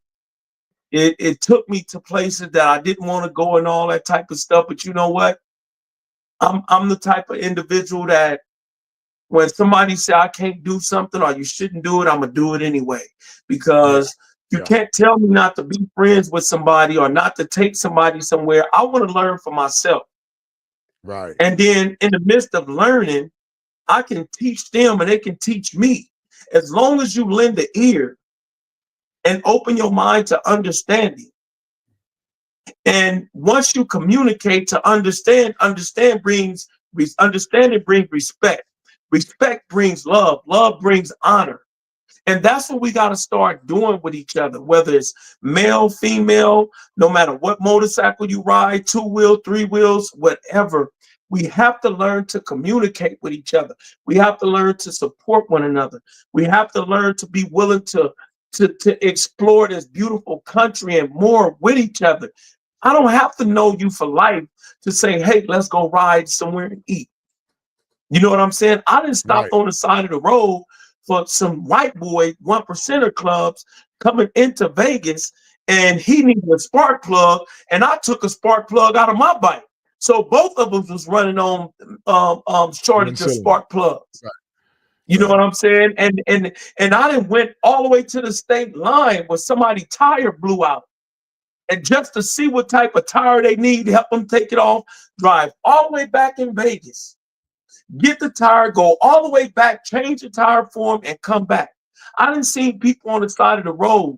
it took me to places that I didn't want to go and all that type of stuff. But you know what? I'm the type of individual that when somebody say I can't do something or you shouldn't do it, I'm gonna do it anyway. Because you can't tell me not to be friends with somebody or not to take somebody somewhere. I want to learn for myself. Right. And then in the midst of learning, I can teach them and they can teach me. As long as you lend the ear and open your mind to understanding. And once you communicate to understand, understanding brings respect. Respect brings love. Love brings honor. And that's what we got to start doing with each other, whether it's male, female, no matter what motorcycle you ride, 2-wheel, 3 wheels, whatever. We have to learn to communicate with each other. We have to learn to support one another. We have to learn to be willing to explore this beautiful country and more with each other. I don't have to know you for life to say, hey, let's go ride somewhere and eat. You know what I'm saying? I didn't stop on the side of the road for some white boy 1%er clubs coming into Vegas, and he needed a spark plug, and I took a spark plug out of my bike. So both of us was running on shortage of spark plugs. Right. You know what I'm saying? And I done went all the way to the state line where somebody's tire blew out. And just to see what type of tire they need to help them take it off, drive all the way back in Vegas. Get the tire, go all the way back, change the tire for them, and come back. I didn't see people on the side of the road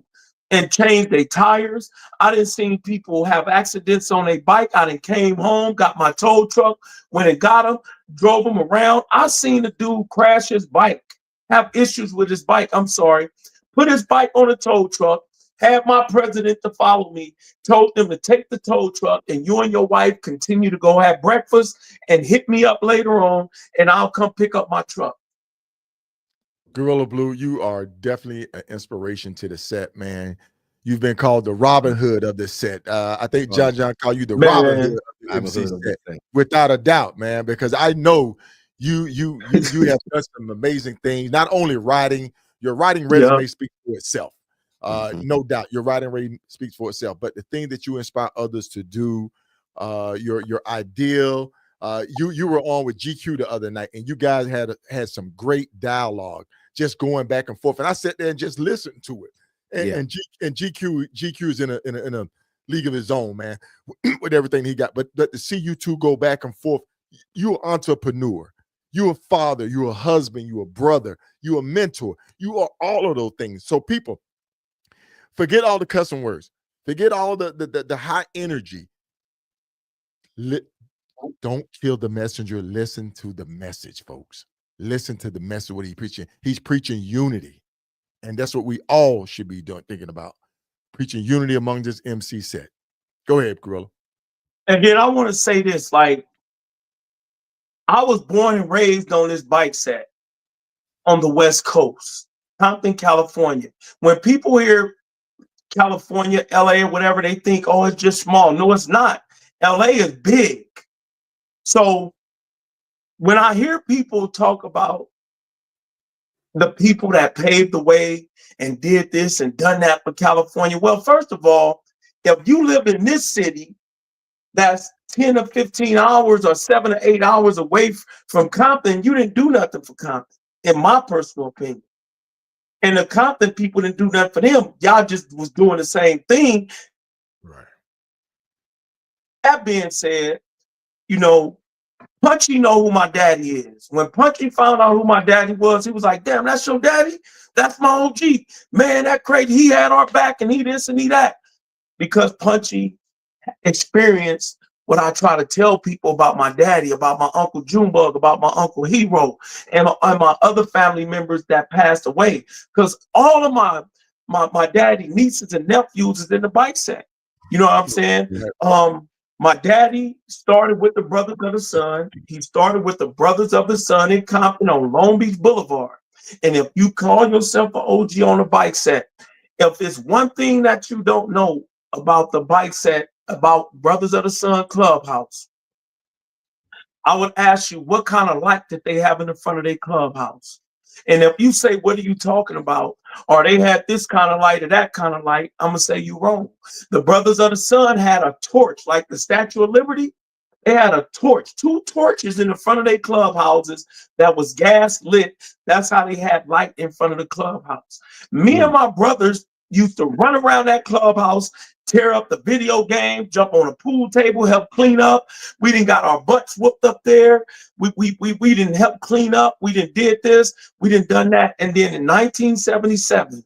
and change their tires. I didn't see people have accidents on their bike. I done came home, got my tow truck, went and got them, drove them around. I seen a dude crash his bike, have issues with his bike. I'm sorry. Put his bike on a tow truck, had my president to follow me, told them to take the tow truck, and you and your wife continue to go have breakfast and hit me up later on, and I'll come pick up my truck. Gorilla Blue, you are definitely an inspiration to the set, man. You've been called the Robin Hood of the set. I think John called you the Robin Hood of the MC set, without a doubt, man, because I know you have done some amazing things. Not only writing, your writing resume speaks for itself. No doubt, your writing rating speaks for itself. But the thing that you inspire others to do, your ideal. You were on with GQ the other night, and you guys had some great dialogue, just going back and forth. And I sat there and just listened to it. And GQ is in a league of his own, man, with everything he got. But to see you two go back and forth, you're an entrepreneur. You're a father. You're a husband. You're a brother. You're a mentor. You are all of those things. So people, forget all the cussing words. Forget all the high energy. Don't kill the messenger. Listen to the message, folks. Listen to the message, what he's preaching. He's preaching unity. And that's what we all should be doing, thinking about. Preaching unity among this MC set. Go ahead, Gorilla. And then I want to say this, like, I was born and raised on this bike set on the West Coast, Compton, California. When people hear California, LA, or whatever, they think, oh, it's just small. No, it's not. LA is big. So when I hear people talk about the people that paved the way and did this and done that for California, well, first of all, if you live in this city that's 10 or 15 hours or 7 or 8 hours away from Compton, you didn't do nothing for Compton, in my personal opinion. And the Compton people didn't do nothing for them. Y'all just was doing the same thing. Right. That being said, you know, Punchy know who my daddy is. When Punchy found out who my daddy was, he was like, damn, that's your daddy? That's my OG. Man, that crazy. He had our back and he this and he that. Because Punchy experienced what I try to tell people about my daddy, about my Uncle Junebug, about my Uncle Hero, and my other family members that passed away. Because all of my daddy, nieces, and nephews is in the bike set. You know what I'm saying? My daddy started with the Brothers of the Sun. He started with the Brothers of the Sun in Compton on Long Beach Boulevard. And if you call yourself an OG on a bike set, if it's one thing that you don't know about the bike set, about Brothers of the Sun Clubhouse, I would ask you, what kind of light did they have in the front of their clubhouse? And if you say, what are you talking about? Or they had this kind of light or that kind of light, I'm going to say you wrong. The Brothers of the Sun had a torch, like the Statue of Liberty. They had a torch, 2 torches in the front of their clubhouses that was gas lit. That's how they had light in front of the clubhouse. Me and my brothers used to run around that clubhouse, tear up the video game, jump on a pool table, help clean up. We didn't got our butts whooped up there. We didn't help clean up. We didn't did this. We didn't done that. And then in 1977,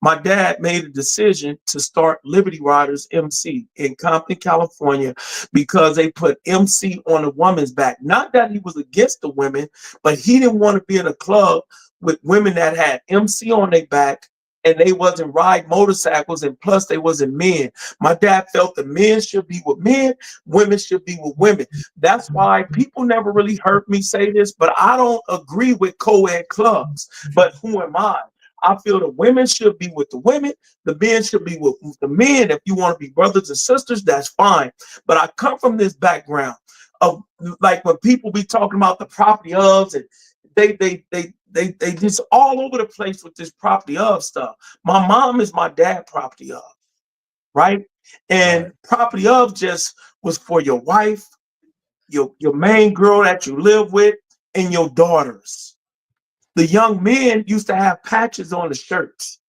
my dad made a decision to start Liberty Riders MC in Compton, California, because they put MC on a woman's back. Not that he was against the women, but he didn't want to be in a club with women that had MC on their back and they wasn't ride motorcycles, and plus they wasn't men. My dad felt that men should be with men, women should be with women. That's why people never really heard me say this, but I don't agree with co-ed clubs. But who am I? I feel the women should be with the women, the men should be with the men. If you want to be brothers and sisters, that's fine. But I come from this background of, like, when people be talking about the property ofs, and they just all over the place with this property of stuff. My mom is my dad property of, right? And property of just was for your wife, your main girl that you live with, and your daughters. The young men used to have patches on the shirts.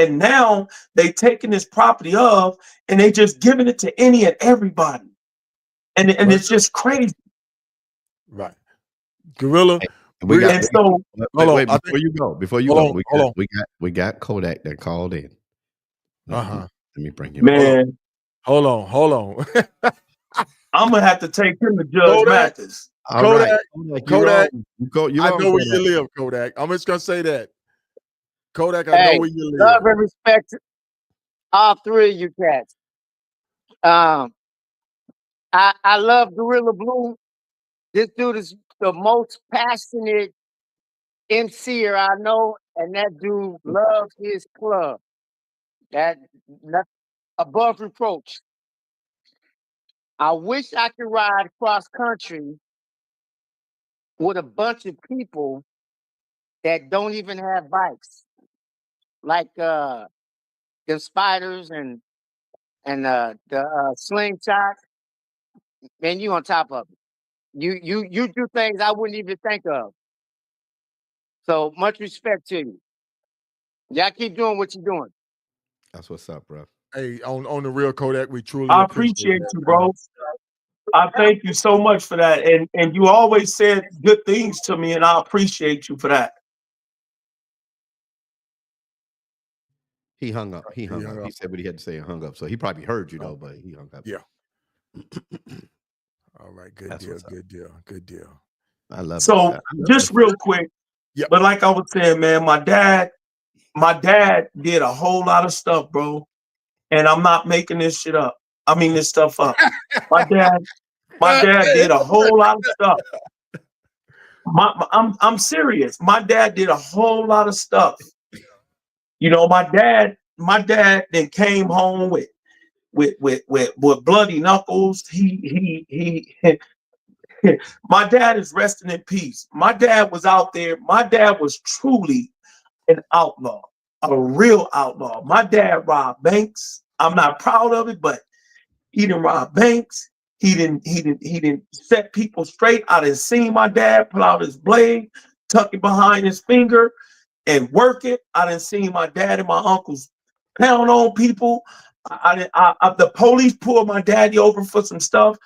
And now they taking this property of and they just giving it to any and everybody. And it's just crazy. Right. Gorilla. We got, so wait, before you go, we got Kodak that called in. Let me bring him. Man. Hold on. I'm gonna have to take him to Judge Mathis. Kodak. I know where you live, Kodak. I'm just gonna say that. Kodak, I know where you live. Love and respect to all 3 of you cats. I love Gorilla Blue. This dude is the most passionate MCer I know, and that dude loves his club. That's above reproach. I wish I could ride cross country with a bunch of people that don't even have bikes, like the spiders and the slingshot, and you on top of it. You do things I wouldn't even think of. So much respect to you. Y'all keep doing what you're doing. That's what's up, bro. Hey, on the real, Kodak, we truly appreciate you, bro. I thank you so much for that. And you always said good things to me, and I appreciate you for that. He hung up. He said what he had to say and hung up. So he probably heard you, though, but he hung up. Yeah. All right. Good deal. I love it. So just real quick, but like I was saying, man, my dad did a whole lot of stuff, bro. And I'm not making this shit up. I mean this stuff up. My dad did a whole lot of stuff. I'm serious. My dad did a whole lot of stuff. You know, my dad then came home with bloody knuckles. He my dad is resting in peace. My dad was out there. My dad was truly an outlaw, a real outlaw. My dad robbed banks. I'm not proud of it, but he didn't rob banks. He didn't set people straight. I didn't see my dad pull out his blade, tuck it behind his finger, and work it. I didn't see my dad and my uncles pound on people. The police pulled my daddy over for some stuff,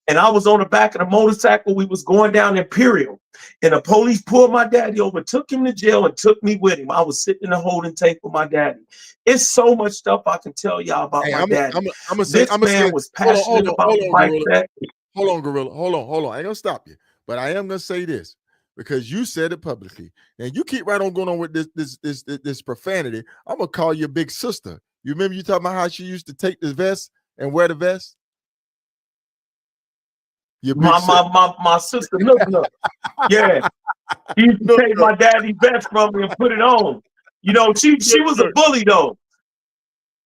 and I was on the back of the motorcycle. We was going down Imperial, and the police pulled my daddy over, took him to jail, and took me with him. I was sitting in the holding tank with my daddy. It's so much stuff I can tell y'all about my daddy. This man was passionate about the bike set. Hold on, Gorilla. Hold on. I ain't gonna stop you, but I am gonna say this because you said it publicly, and you keep right on going on with this profanity. I'm gonna call you big sister. You remember you talking about how she used to take the vest and wear the vest? My sister, look. Yeah. She used to take my daddy's vest from me and put it on. You know, she was a bully though.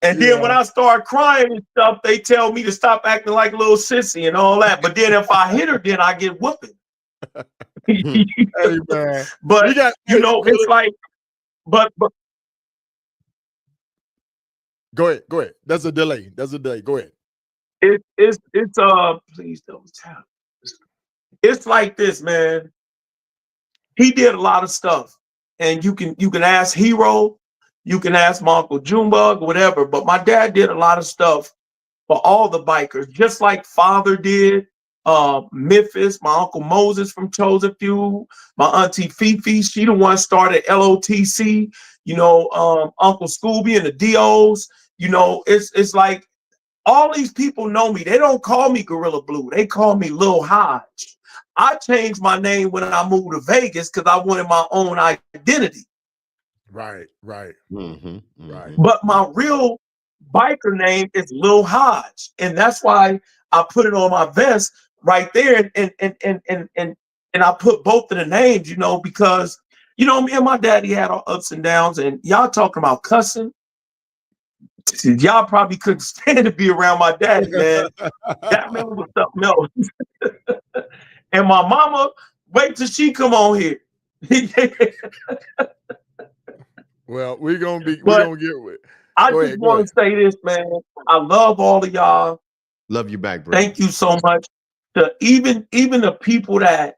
And then when I start crying and stuff, they tell me to stop acting like a little sissy and all that. But then if I hit her, then I get whooping. Hey, man. But it's like, but go ahead. There's a delay. Go ahead. It's please don't tell. It's like this, man. He did a lot of stuff, and you can ask Hero, you can ask my Uncle Junebug, whatever. But my dad did a lot of stuff for all the bikers, just like Father did. Memphis, my Uncle Moses from Chosen Few, my Auntie Fifi, she the one started LOTC. Uncle Scooby and the DOs. It's like all these people know me. They don't call me Gorilla Blue. They call me Lil Hodge. I changed my name when I moved to Vegas because I wanted my own identity. Right. Mm-hmm. Right. But my real biker name is Lil Hodge, and that's why I put it on my vest right there. And I put both of the names, because me and my daddy had our ups and downs, and y'all talking about cussing. Y'all probably couldn't stand to be around my daddy, man. That man was something else. And my mama, wait till she come on here. Well, we're gonna get with it. I just want to say this, man. I love all of y'all. Love you back, bro. Thank you so much. To even the people that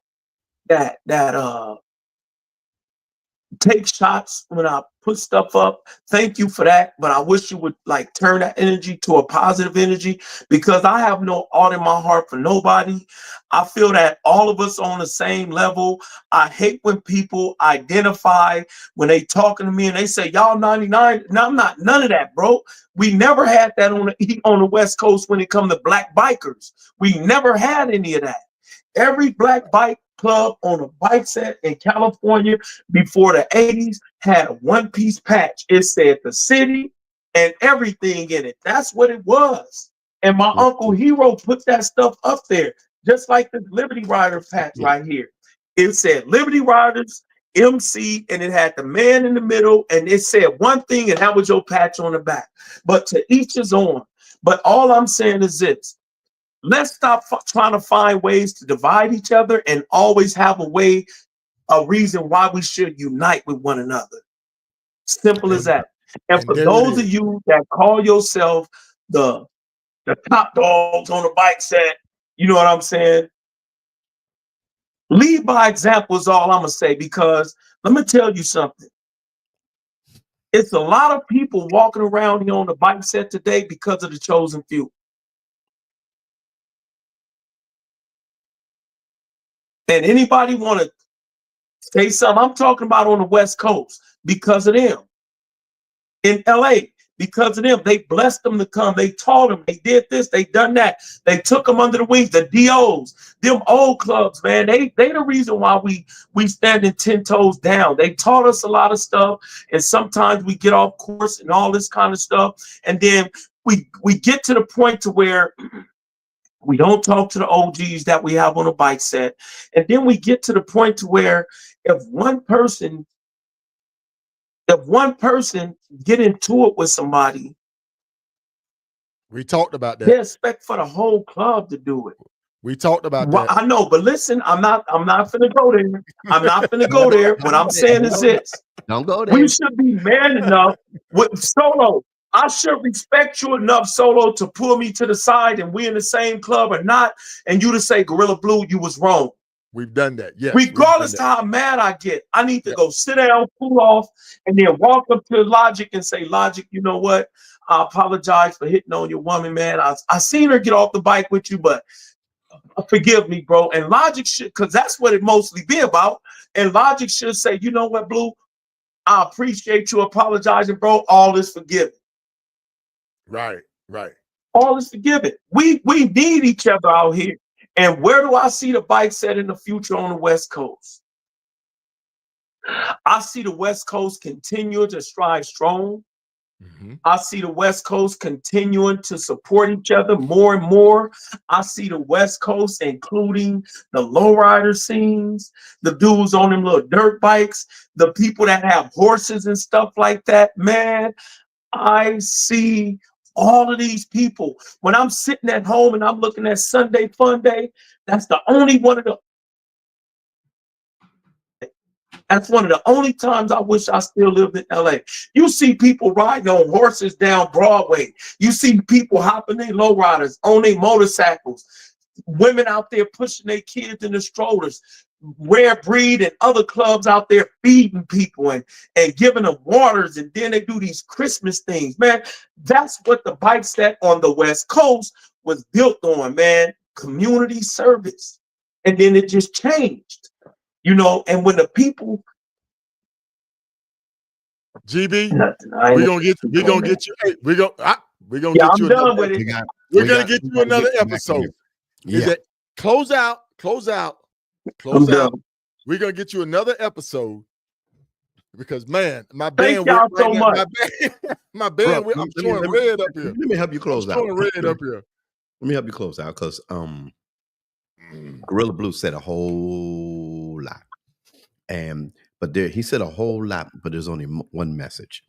take shots when I put stuff up. Thank you for that. But I wish you would turn that energy to a positive energy, because I have no art in my heart for nobody. I feel that all of us on the same level. I hate when people identify when they talking to me and they say, y'all 99. No, I'm not none of that, bro. We never had that on the West Coast when it come to black bikers. We never had any of that. Every black bike club on a bike set in California before the 80s had a one-piece patch. It said the city and everything in it. That's what it was. And my Uncle Hero put that stuff up there, just like the Liberty Rider patch right here. It said Liberty Riders, MC, and it had the man in the middle, and it said one thing, and that was your patch on the back. But to each his own. But all I'm saying is this. Let's stop trying to find ways to divide each other and always have a reason why we should unite with one another. Simple as that. And for those of you that call yourself the top dogs on the bike set, you know what I'm saying? Lead by example is all I'm going to say, because let me tell you something. It's a lot of people walking around here on the bike set today because of the Chosen Few. And anybody want to say something? I'm talking about on the West Coast because of them. In LA, because of them. They blessed them to come. They taught them. They did this. They done that. They took them under the wings. The DOs, them old clubs, man. They the reason why we standing 10 toes down. They taught us a lot of stuff. And sometimes we get off course and all this kind of stuff. And then we get to the point to where we don't talk to the OGs that we have on a bike set. And then we get to the point to where if one person get into it with somebody, we talked about that. They expect for the whole club to do it. We talked about that. I know, but listen, I'm not finna go there. I'm not finna go there. What I'm saying is this. Don't go there. We should be man enough with Solo. I should respect you enough, Solo, to pull me to the side and we in the same club or not, and you to say, Gorilla Blue, you was wrong. We've done that, yes. Regardless of how mad I get, I need to go sit down, cool off, and then walk up to Logic and say, Logic, you know what? I apologize for hitting on your woman, man. I seen her get off the bike with you, but forgive me, bro. And Logic should, because that's what it mostly be about. And Logic should say, you know what, Blue? I appreciate you apologizing, bro. All is forgiven. Right. All is forgiven. We need each other out here. And where do I see the bike set in the future on the West Coast? I see the West Coast continuing to strive strong. I see the West Coast continuing to support each other more and more. I see the West Coast, including the lowrider scenes, the dudes on them little dirt bikes, the people that have horses and stuff like that. Man, I see all of these people. When I'm sitting at home and I'm looking at Sunday Fun Day, that's the only one of the That's one of the only times I wish I still lived in LA. You see people riding on horses down Broadway. You see people hopping their lowriders on their motorcycles. Women out there pushing their kids in the strollers. Rare Breed and other clubs out there feeding people and giving them waters. And then they do these Christmas things. Man, that's what the bike set on the West Coast was built on, man. Community service. And then it just changed. You know, and when the people, GB, we're gonna get you. Hey, we're gonna get you. Done with it. We're gonna get you another episode. Is that close out? We're gonna get you another episode because man, my band. Thank y'all so much. My band. I'm showing red up here. Let me help you close out. Red up here. Let me help you close out because Gorilla Blue said a whole lot, but he said a whole lot, but there's only one message.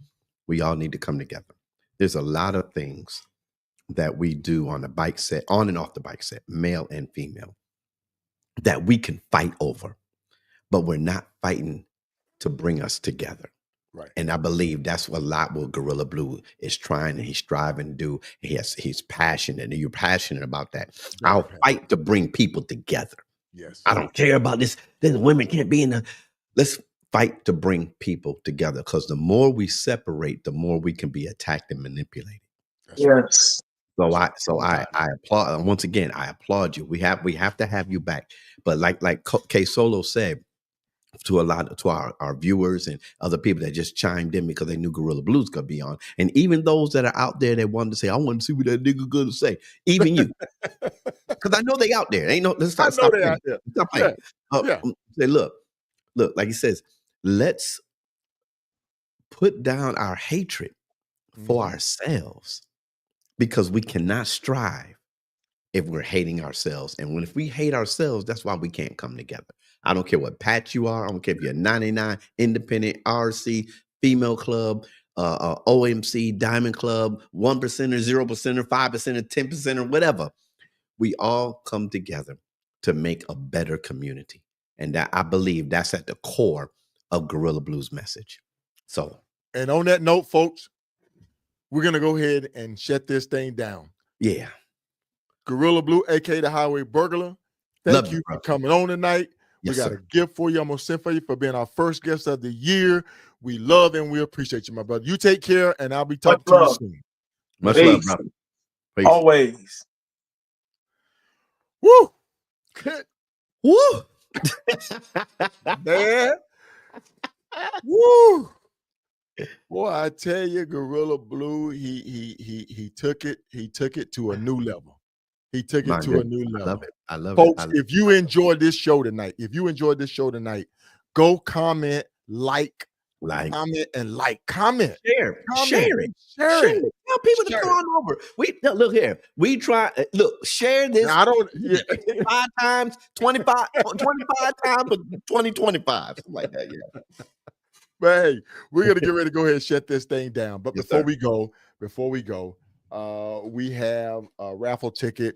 We all need to come together. There's a lot of things that we do on the bike set, on and off the bike set, male and female, that we can fight over, but we're not fighting to bring us together. Right. And I believe that's what Gorilla Blue is trying and he's striving to do. He's passionate, and you're passionate about that. I'll fight to bring people together. Yes. I don't care about this. Then women can't be in the. Let's fight to bring people together, because the more we separate, the more we can be attacked and manipulated. Yes. So I applaud once again. I applaud you. We have to have you back. But like K Solo said, to our viewers and other people that just chimed in because they knew Gorilla Blue's gonna be on, and even those that are out there that wanted to say, I want to see what that nigga gonna say, even you, because I know they out there. Ain't no. Let's stop playing. Out there. Stop playing. Say, look, like he says, let's put down our hatred for ourselves, because we cannot strive if we're hating ourselves. And if we hate ourselves, that's why we can't come together. I don't care what patch you are. I don't care if you're 99, independent, RC, female club, OMC, diamond club, 1%, 0%, 5%, 10%, whatever. We all come together to make a better community. And that, I believe that's at the core of Gorilla Blue's message. So, and on that note, folks, we're going to go ahead and shut this thing down. Yeah. Gorilla Blue, aka the Highway Burglar. Thank you for coming on tonight. Yes, we got a gift for you. I'm going to send for you for being our first guest of the year. We love and we appreciate you, my brother. You take care, and I'll be talking to you soon. Much love, brother. Peace. Always. Woo! Woo! Man. Woo! Boy, I tell you, Gorilla Blue, he took it to a new level. He took it to a new level. I love it. Folks, if you enjoyed this show tonight, go comment, comment, and comment. Share it. Tell people to come on over. Look here. We try. Look, share this. I don't 5 times, 25 times, but 2025, something like that. Yeah. But hey, we're gonna get ready to go ahead and shut this thing down. But before we go, we have a raffle ticket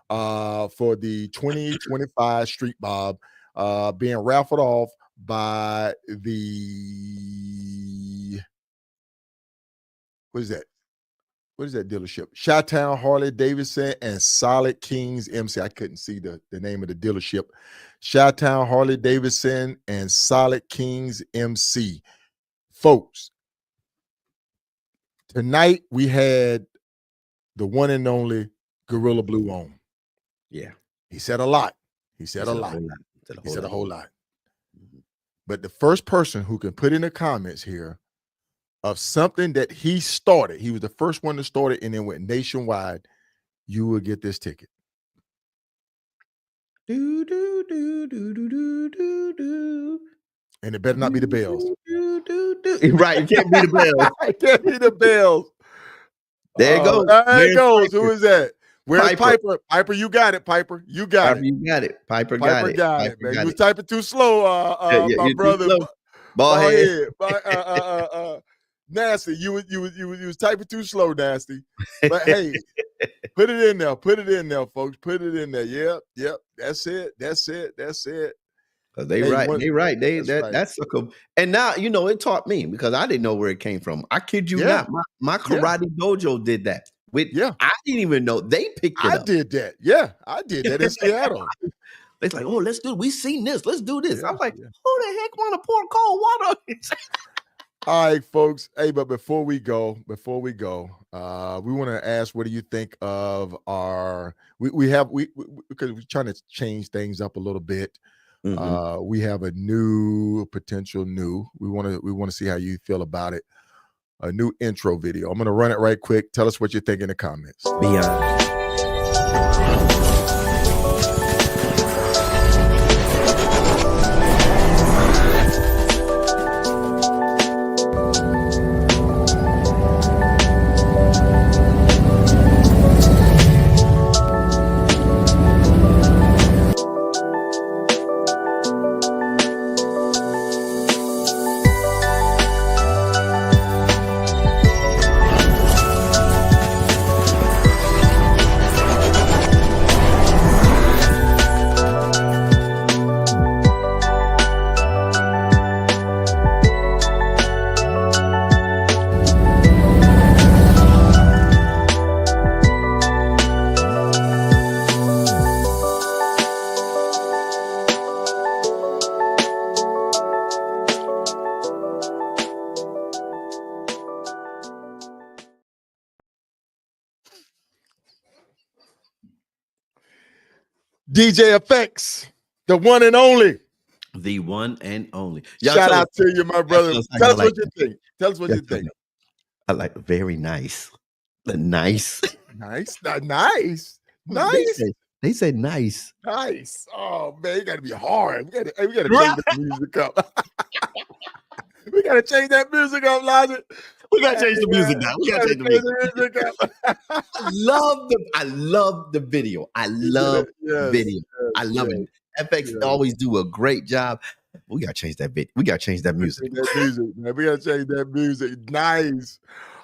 for the 2025 Street Bob being raffled off by the what is that dealership? Chi-Town Harley-Davidson and Solid Kings MC. I couldn't see the name of the dealership. Chi-Town Harley-Davidson and Solid Kings MC. Folks, tonight we had the one and only Gorilla Blue on. Yeah. He said a lot. He said a lot. But the first person who can put in the comments here of something that he started, he was the first one to start it and then went nationwide, you will get this ticket. Do, do, do, do, do, do, do, do. And it better not be the bells. Right, it can't be the bells. It can't be the bells. There it goes. There it goes. Piper. Who is that? Where's Piper? Piper, you got it, Piper. You got it. You got it. Piper got it. Man. You was typing too slow, my brother. Ball head. Nasty. You was typing too slow, Nasty. But hey, put it in there. Put it in there, folks. Put it in there. Yep. That's it. They right. That's a and now it taught me because I didn't know where it came from. I kid you not. My karate dojo did that. I didn't even know they picked it up. I did that. Yeah, I did that in Seattle. It's like, oh, let's do it. We seen this. Let's do this. I'm like, who the heck want to pour cold water? All right, folks. Hey, but before we go, we want to ask, what do you think of our? Because we're trying to change things up a little bit. Mm-hmm. We have a potential new. We want to see how you feel about it. A new intro video. I'm going to run it right quick. Tell us what you think in the comments. Beyond. DJ Effects, the one and only. The one and only. Shout out to you, my brother. Tell us what you think. Tell us what you think. I like very nice. The nice. Nice. They said nice. Nice. Oh man, you gotta be hard. We gotta change the music up. We gotta change that music up, Logic. We gotta change the music now. We gotta change the music up. I love the video. I love video. I love it. FX always do a great job. We gotta change that bit. We gotta change that music. Man. We gotta change that music. Nice.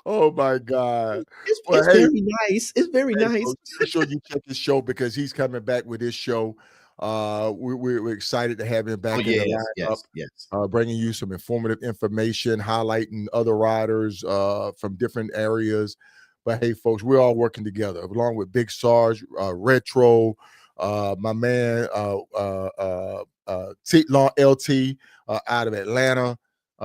Oh my God. It's very nice. It's very nice. Folks, make sure you check his show because he's coming back with his show. We're excited to have him back in the lineup. Yes. Bringing you some informative information, highlighting other riders from different areas. But hey, folks, we're all working together along with Big Sarge, Retro, my man, T-Long LT out of Atlanta,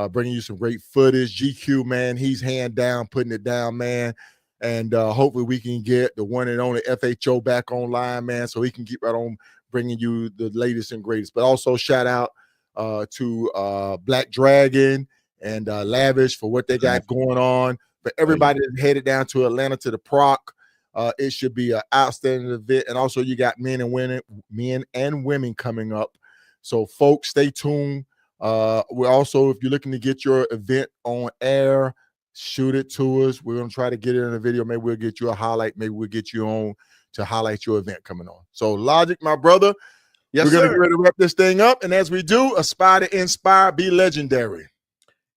bringing you some great footage. GQ, man, he's hand down, putting it down, man. And hopefully we can get the one and only FHO back online, man, so he can keep right on bringing you the latest and greatest. But also shout out to Black Dragon and Lavish for what they got going on. For everybody that's headed down to Atlanta to the Proc, it should be an outstanding event. And also you got men and women coming up. So folks, stay tuned. We're also, if you're looking to get your event on air, shoot it to us. We're going to try to get it in a video. Maybe we'll get you a highlight. Maybe we'll get you on to highlight your event coming on. So Logic, my brother, we're going to get ready to wrap this thing up. And as we do, aspire to inspire, be legendary.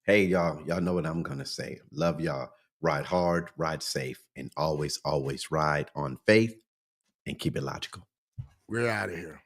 Hey, y'all know what I'm going to say. Love y'all. Ride hard, ride safe, and always, always ride on faith and keep it logical. We're out of here.